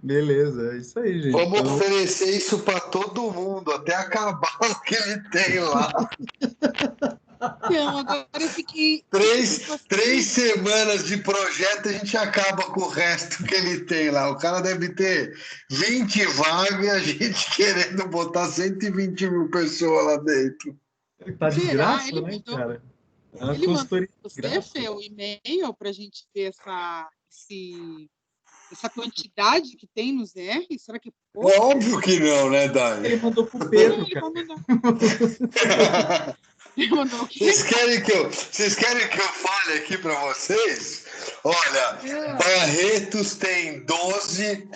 Beleza, é isso aí, gente. Vamos Então, oferecer isso para todo mundo, até acabar o que ele tem lá. Então, agora eu fiquei. Três semanas de projeto, a gente acaba com o resto que ele tem lá. O cara deve ter 20 vagas e a gente querendo botar 120 mil pessoas lá dentro. tá de Será? graça, Ele né, mandou- cara? É uma Ele mandou consultoria de você, graça. Fê, o e-mail para a gente ver essa quantidade que tem nos R? Será que é pouco? É óbvio que não, né, Dani? Ele mandou pro Pedro, Ele cara. vai mandar. Ele mandou o quê? Vocês querem que eu fale aqui para vocês? Olha, Barretos tem 12,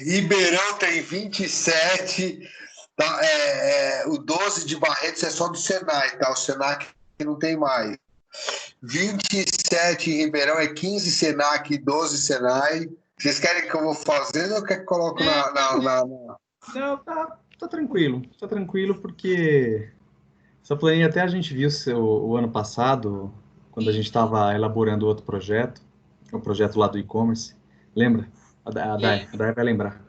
Ribeirão tem 27, tá? O 12 de Barretos é só do Senai, tá? O Senac não tem mais. 27 em Ribeirão é 15 Senac e 12 Senai. Vocês querem que eu vou fazendo ou quer que eu coloque na... Não, tá tranquilo, porque essa planilha até a gente viu o ano passado, quando a gente estava elaborando outro projeto, o projeto lá do e-commerce, lembra? A Dai vai lembrar.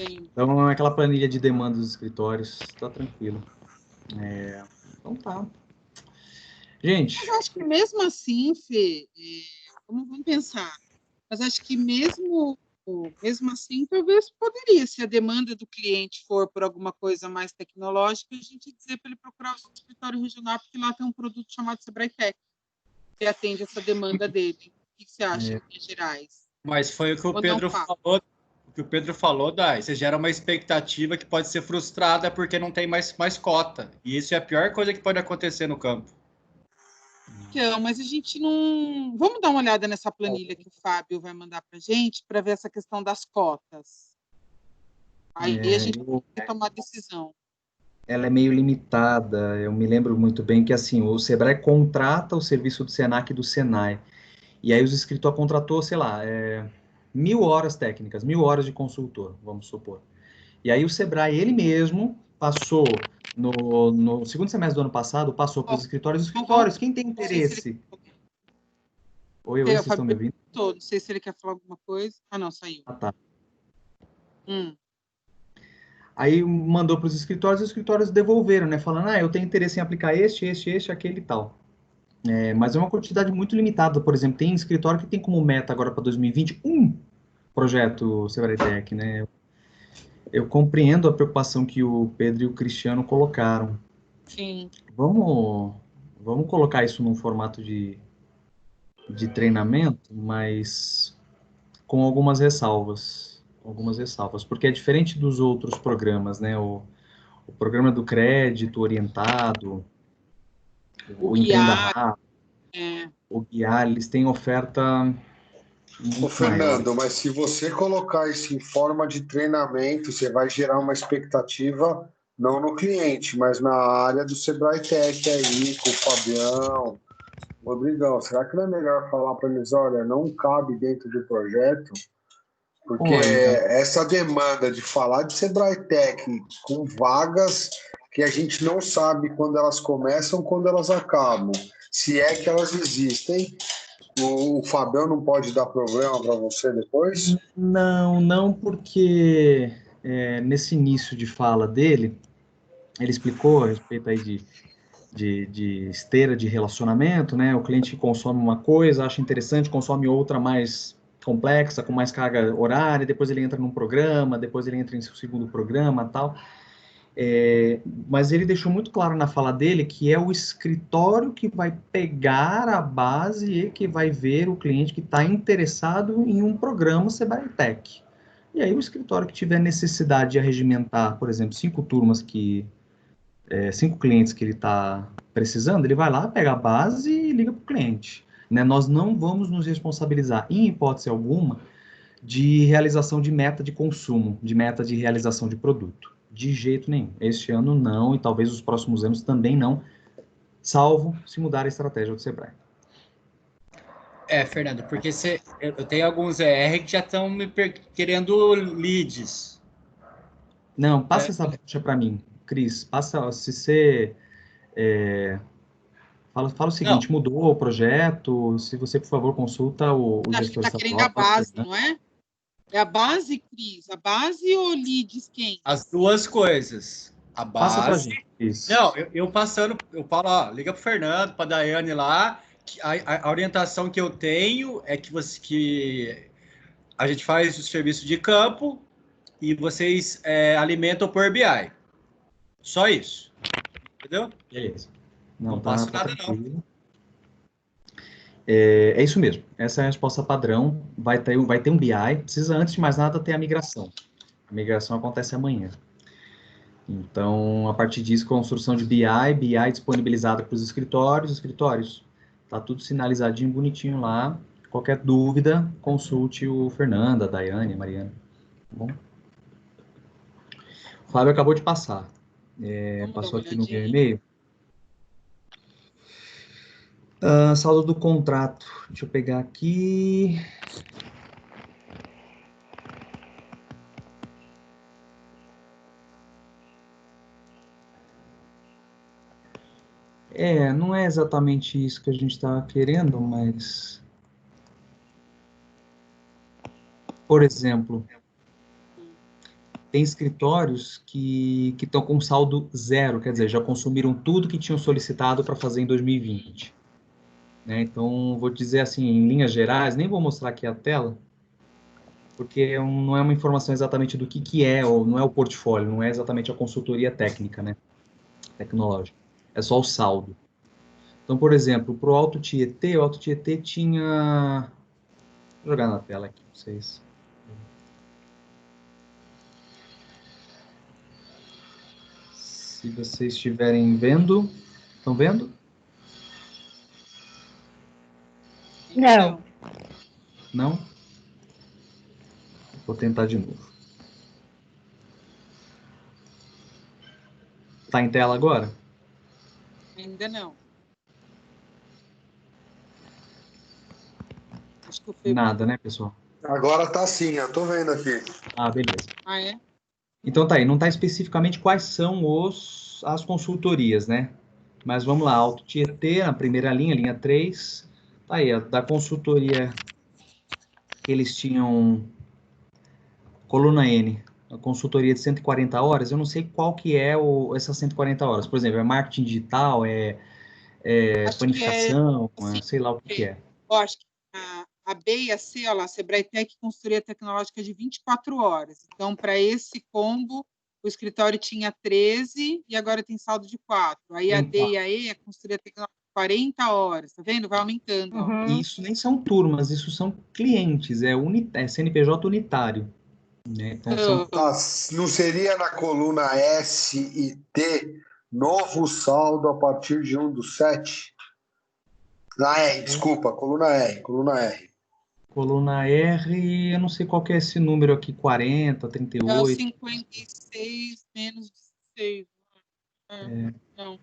Sim. Então, é aquela planilha de demanda dos escritórios, tá tranquilo. Então tá. Gente, Mas acho que mesmo assim, Fê, vamos pensar. Mas acho que mesmo assim, talvez poderia, se a demanda do cliente for por alguma coisa mais tecnológica, a gente dizer para ele procurar o escritório regional, porque lá tem um produto chamado Sebrae Tech, que atende essa demanda dele. O que você acha, em Minas Gerais? Mas foi o que o Ou Pedro não fala? falou. O que o Pedro falou, Dai, você gera uma expectativa que pode ser frustrada porque não tem mais cota. E isso é a pior coisa que pode acontecer no campo. Então, mas a gente não... Vamos dar uma olhada nessa planilha que o Fábio vai mandar para a gente, para ver essa questão das cotas. Aí a gente vai tomar decisão. ela é meio limitada. Eu me lembro muito bem que, assim, o Sebrae contrata o serviço do Senac e do Senai. E aí os escritórios contratou, sei lá, 1.000 horas técnicas, 1.000 horas de consultor, vamos supor. E aí o Sebrae, ele mesmo, passou, no segundo semestre do ano passado, passou para os escritórios. Quem tem interesse? Oi, vocês estão me ouvindo? Não sei se ele quer falar alguma coisa. Ah, não, saiu. Ah, tá. Hum. Aí mandou para os escritórios devolveram, né? Falando, eu tenho interesse em aplicar este, aquele e tal. Mas é uma quantidade muito limitada. Por exemplo, tem escritório que tem como meta agora para 2020 um projeto Sebrae Tech, né? Eu compreendo a preocupação que o Pedro e o Cristiano colocaram. Sim. Vamos colocar isso num formato de treinamento, mas com algumas ressalvas. Porque é diferente dos outros programas, né? O o programa do crédito orientado, o guiar, Empreenda Rápido, o Guiar, eles têm oferta Ô, muito maior. Fernando, mas se você colocar isso em forma de treinamento, você vai gerar uma expectativa não no cliente, mas na área do Sebrae Tech aí, com o Fabião, Rodrigão. Será que não é melhor falar para eles, olha, não cabe dentro do projeto? Porque Olha, essa demanda de falar de Sebrae Tech com vagas que a gente não sabe quando elas começam, quando elas acabam, se é que elas existem, o Fabião não pode dar problema para você depois? não, porque nesse início de fala dele, ele explicou a respeito aí de esteira de relacionamento, né? O cliente consome uma coisa, acha interessante, consome outra mais complexa, com mais carga horária, depois ele entra num programa, depois ele entra em seu segundo programa, tal. Mas ele deixou muito claro na fala dele que é o escritório que vai pegar a base e que vai ver o cliente que está interessado em um programa Sebrae Tech. E aí o escritório que tiver necessidade de arregimentar, por exemplo, 5 turmas 5 clientes que ele está precisando, ele vai lá, pega a base e liga para o cliente. Né? Nós não vamos nos responsabilizar, em hipótese alguma, de realização de meta de consumo, de meta de realização de produto. De jeito nenhum. Este ano não, e talvez os próximos anos também não, salvo se mudar a estratégia do Sebrae. Fernando, porque eu tenho alguns ER que já estão querendo leads. Não, passa essa bucha para mim, Cris. Passa, se você... fala o seguinte, Não, mudou o projeto, se você, por favor, consulta o acho que gestor está querendo a estadual. base, não é? É a base, Cris? A base ou leads quem? as duas coisas. A Passa para a base. gente. Isso. Não, eu passando, eu falo, ó, liga pro Fernando, pra Daiane lá, que a orientação que eu tenho é que a gente faz o serviço de campo e vocês alimentam por BI. Só isso. Entendeu? Beleza. Não passo nada, não. É isso mesmo. Essa é a resposta padrão. Vai ter um BI. Precisa, antes de mais nada, ter a migração. A migração acontece amanhã. Então, a partir disso, construção de BI disponibilizada para os escritórios. Tá tudo sinalizadinho, bonitinho lá. Qualquer dúvida, consulte o Fernando, a Daiane, a Mariana. Tá bom? O Fábio acabou de passar. Passou aqui no meu e-mail. Saldo do contrato. Deixa eu pegar aqui. Não é exatamente isso que a gente está querendo, mas... Por exemplo, tem escritórios que estão com saldo zero, quer dizer, já consumiram tudo que tinham solicitado para fazer em 2020. Né? Então, vou dizer assim, em linhas gerais, nem vou mostrar aqui a tela, porque não é uma informação exatamente do que é, ou não é o portfólio, não é exatamente a consultoria técnica, né? Tecnológica. É só o saldo. Então, por exemplo, para o Alto Tietê tinha... Vou jogar na tela aqui para vocês. Se vocês estiverem vendo... Estão vendo? Não. Não? Vou tentar de novo. Tá em tela agora? Ainda não. Acho que eu Nada, né, pessoal? Agora tá sim, eu tô vendo aqui. Beleza. Ah, é? Então tá aí, não tá especificamente quais são as consultorias, né? Mas vamos lá, Alto Tietê, na primeira linha 3. Tá aí, da consultoria que eles tinham, coluna N, a consultoria de 140 horas, eu não sei qual que é essas 140 horas. Por exemplo, é marketing digital, Acho planificação, assim, sei lá o que é. eu acho que a B e a C, olha lá, Sebrae Tech consultoria tecnológica de 24 horas. Então, para esse combo, o escritório tinha 13 e agora tem saldo de 4. Aí a D e a E, a consultoria tecnológica, 40 horas. Tá vendo? Vai aumentando. Ó. E isso nem são turmas, isso são clientes, é CNPJ unitário. Né? Então, não seria na coluna S e T, novo saldo a partir de 1/7? Na R, desculpa, coluna R. coluna R, eu não sei qual que é esse número aqui, 40, É o 38. 56 menos 16. Não.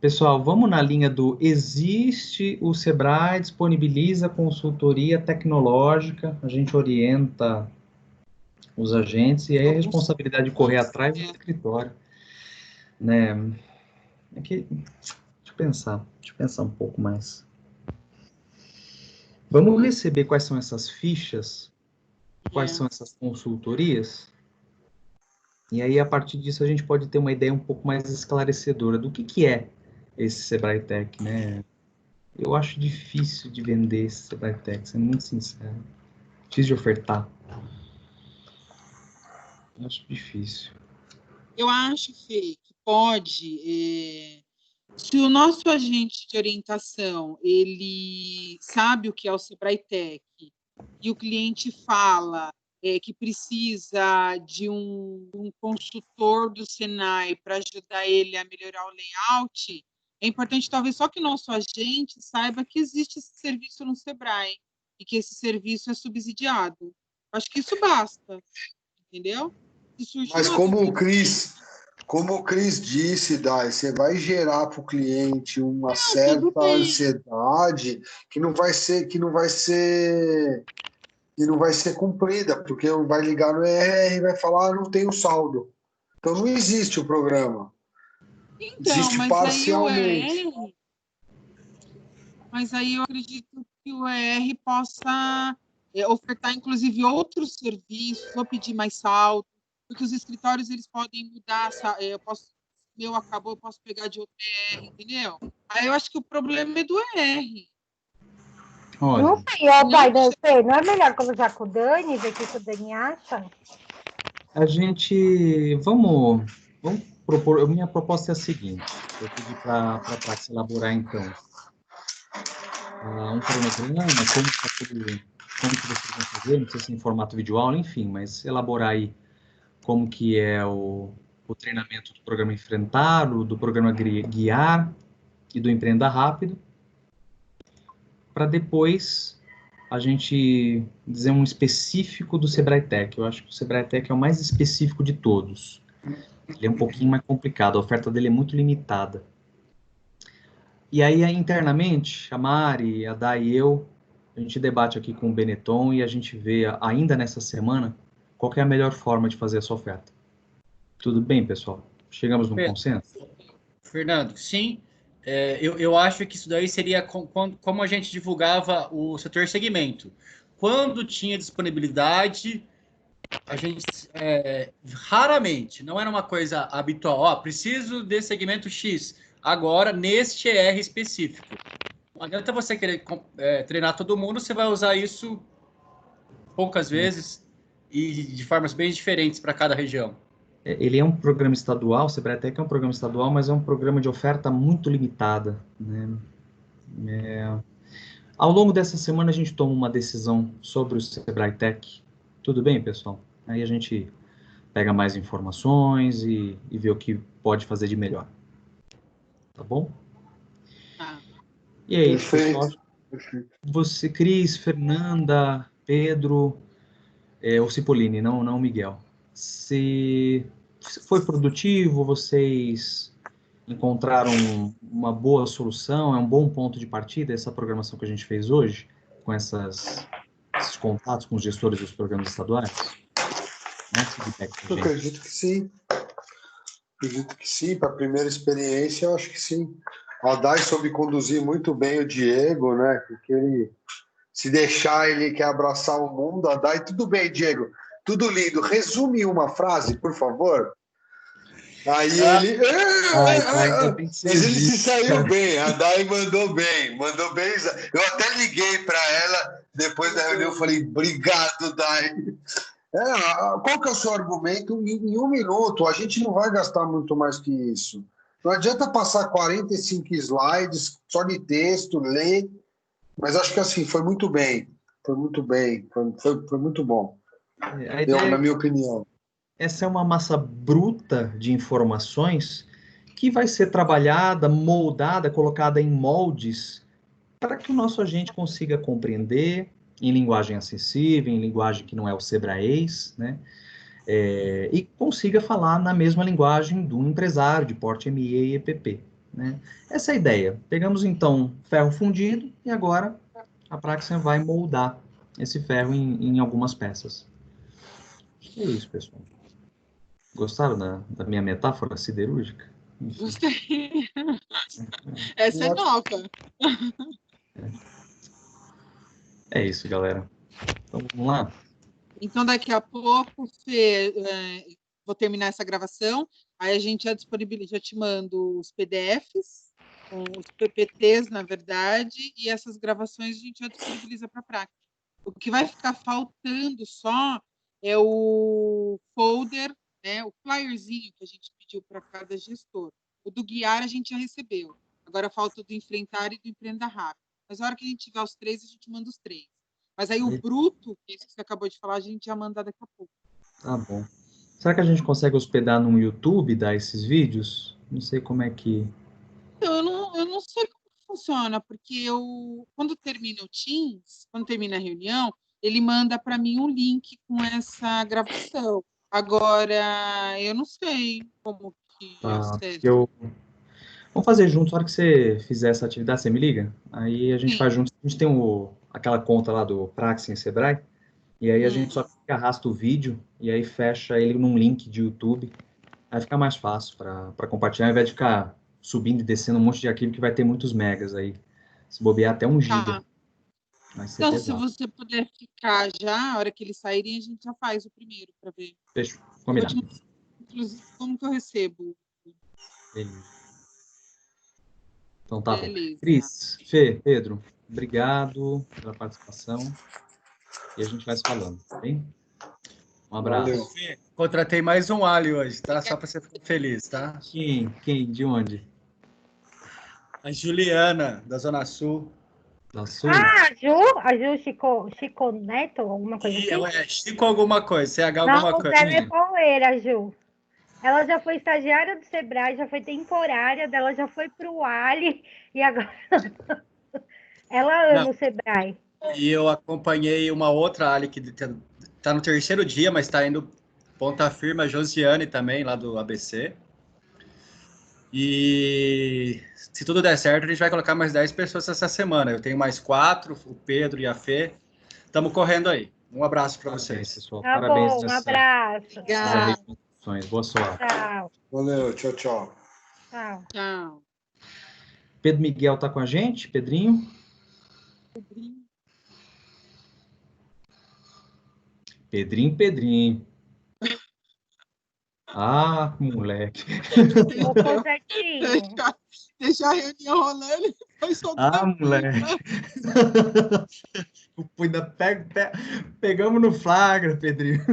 Pessoal, vamos na linha do existe, o Sebrae disponibiliza consultoria tecnológica, a gente orienta os agentes e aí a responsabilidade de correr atrás do escritório. Né? Deixa eu pensar um pouco mais. Vamos receber quais são essas fichas, quais são essas consultorias, e aí a partir disso a gente pode ter uma ideia um pouco mais esclarecedora do que é esse Sebrae Tech, né? Eu acho difícil de vender esse Sebrae Tech, sendo muito sincero. Difícil de ofertar. Eu acho difícil. Eu acho, Fê, que pode... Se o nosso agente de orientação, ele sabe o que é o Sebrae Tech, e o cliente fala que precisa de um consultor do Senai para ajudar ele a melhorar o layout, é importante talvez só que o nosso agente saiba que existe esse serviço no Sebrae e que esse serviço é subsidiado. Acho que isso basta, entendeu? Mas como o Cris disse, Dai, você vai gerar para o cliente uma certa ansiedade que não vai ser cumprida, porque vai ligar no ERR e vai falar, não tem o saldo. Então não existe o programa. Então, existe mas parcialmente. Mas aí eu acredito que o ER possa ofertar, inclusive, outros serviços, ou pedir mais saldo, porque os escritórios eles podem mudar, meu acabou, eu posso pegar de outro ER, entendeu? Aí eu acho que o problema é do ER. Olha, não sei, não é melhor conversar com o Dani, ver o que o Dani acha? A gente, vamos propor, minha proposta é a seguinte, eu pedi para a Praxis elaborar, então, um cronograma, como que vocês vão fazer, não sei se em formato videoaula, enfim, mas elaborar aí como que é o treinamento do programa Enfrentar, do programa Guiar e do Empreenda Rápido, para depois a gente dizer um específico do Sebrae Tech. Eu acho que o Sebrae Tech é o mais específico de todos. Ele é um pouquinho mais complicado, a oferta dele é muito limitada. E aí, internamente, a Mari, a Dai e eu, a gente debate aqui com o Benetton e a gente vê, ainda nessa semana, qual que é a melhor forma de fazer essa oferta. Tudo bem, pessoal? Chegamos num consenso? Fernando, sim. Eu acho que isso daí seria como a gente divulgava o setor segmento. Quando tinha disponibilidade, a gente raramente, não era uma coisa habitual, preciso desse segmento X, agora neste ER específico. Não adianta você querer treinar todo mundo, você vai usar isso poucas vezes e de formas bem diferentes para cada região. Ele é um programa estadual, o Sebrae Tech é um programa estadual, mas é um programa de oferta muito limitada, né? Ao longo dessa semana a gente toma uma decisão sobre o Sebrae Tech. Tudo bem, pessoal? Aí a gente pega mais informações e vê o que pode fazer de melhor. Tá bom? E é isso, pessoal. Você, Cris, Fernanda, Pedro, o Cipollini, não Miguel. Se foi produtivo, vocês encontraram uma boa solução, é um bom ponto de partida essa programação que a gente fez hoje, com esses contatos com os gestores dos programas estaduais? Eu acredito que sim. Acredito que sim, para a primeira experiência, eu acho que sim. A Dai soube conduzir muito bem o Diego, né? Porque ele, se deixar, ele quer abraçar o mundo. A Dai, tudo bem, Diego, tudo lindo. Resume uma frase, por favor. Aí ele. Mas ele se saiu bem, a Dai mandou bem. Eu até liguei para ela depois da reunião, falei, obrigado, Dai. Qual que é o seu argumento? Em 1 minuto, a gente não vai gastar muito mais que isso. Não adianta passar 45 slides só de texto, ler, mas acho que assim, foi muito bem, foi muito bom. A ideia, na minha opinião. essa é uma massa bruta de informações que vai ser trabalhada, moldada, colocada em moldes para que o nosso agente consiga compreender em linguagem acessível, em linguagem que não é o sebraês, né? E consiga falar na mesma linguagem do empresário de porte ME e EPP, né? Essa é a ideia. Pegamos, então, ferro fundido e agora a Praxen vai moldar esse ferro em algumas peças. É isso, pessoal. Gostaram da minha metáfora siderúrgica? Gostei. Essa é nova. É isso, galera. Então, vamos lá? Então, daqui a pouco, Fê, vou terminar essa gravação, aí a gente já disponibiliza, já te mando os PDFs, com os PPTs, na verdade, e essas gravações a gente já disponibiliza para a prática. O que vai ficar faltando só é o folder, né, o flyerzinho que a gente pediu para cada gestor. O do guiar a gente já recebeu. Agora falta o do enfrentar e do empreenda rápido. Mas na hora que a gente tiver os 3, a gente manda os 3. Mas aí o bruto, esse que você acabou de falar, a gente já manda daqui a pouco. Tá bom. Será que a gente consegue hospedar no YouTube, dar esses vídeos? Não sei como é que... Eu não sei como funciona, porque quando termina o Teams, quando termina a reunião, ele manda para mim um link com essa gravação. Agora, eu não sei como que acesso. Vamos fazer juntos, na hora que você fizer essa atividade, você me liga? Aí a gente Sim. faz junto. A gente tem aquela conta lá do Praxen Sebrae, e aí a gente só arrasta o vídeo e aí fecha ele num link de YouTube. Aí fica mais fácil para compartilhar, ao invés de ficar subindo e descendo um monte de arquivo que vai ter muitos megas aí. Se bobear até 1 giga. Vai ser Então, pesado. se você puder ficar já, a hora que eles saírem, a gente já faz o primeiro para ver. Fechou, combinado. Inclusive, como que eu recebo? Beleza. Então tá Beleza. bom. Cris, Fê, Pedro, obrigado pela participação. E a gente vai se falando, tá bem? Um abraço. Valeu. Fê, contratei mais um alho hoje, tá? Só para você ficar feliz, tá? Quem? De onde? A Juliana, da Zona Sul. Da Sul? Ah, a Ju Chico Neto, alguma coisa assim? É Chico alguma coisa, CH alguma Não, coisa. ela é pauleira, Ju. Ela já foi estagiária do Sebrae, já foi temporária dela, já foi para o Ali e agora ela ama o Sebrae. E eu acompanhei uma outra Ali que está no terceiro dia, mas está indo ponta firme, a Josiane também, lá do ABC. E se tudo der certo, a gente vai colocar mais 10 pessoas essa semana. Eu tenho mais 4, o Pedro e a Fê. Estamos correndo aí. Um abraço para vocês. Pessoal. Tá Parabéns. bom, um abraço. Boa sorte. Tchau. Valeu, tchau, tchau. Tchau. Tchau. Pedro Miguel tá com a gente? Pedrinho? Pedrinho. Ah, moleque. Ficou certinho. Deixa a reunião rolando e depois soltar. Moleque. Pegamos no flagra, Pedrinho.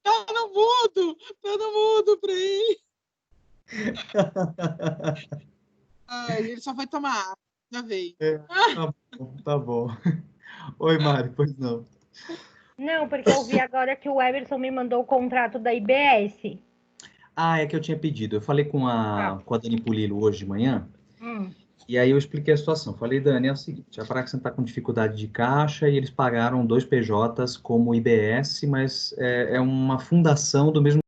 Tá no mudo pra ele. Ele só foi tomar água, já veio. Tá bom. Oi, Mari, pois não. Não, porque eu vi agora que o Emerson me mandou o contrato da IBS. É que eu tinha pedido. Eu falei com a Dani Pulilo hoje de manhã, e aí eu expliquei a situação. Falei, Dani, é o seguinte, a Praxen está com dificuldade de caixa e eles pagaram 2 PJs como IBS, mas é uma fundação do mesmo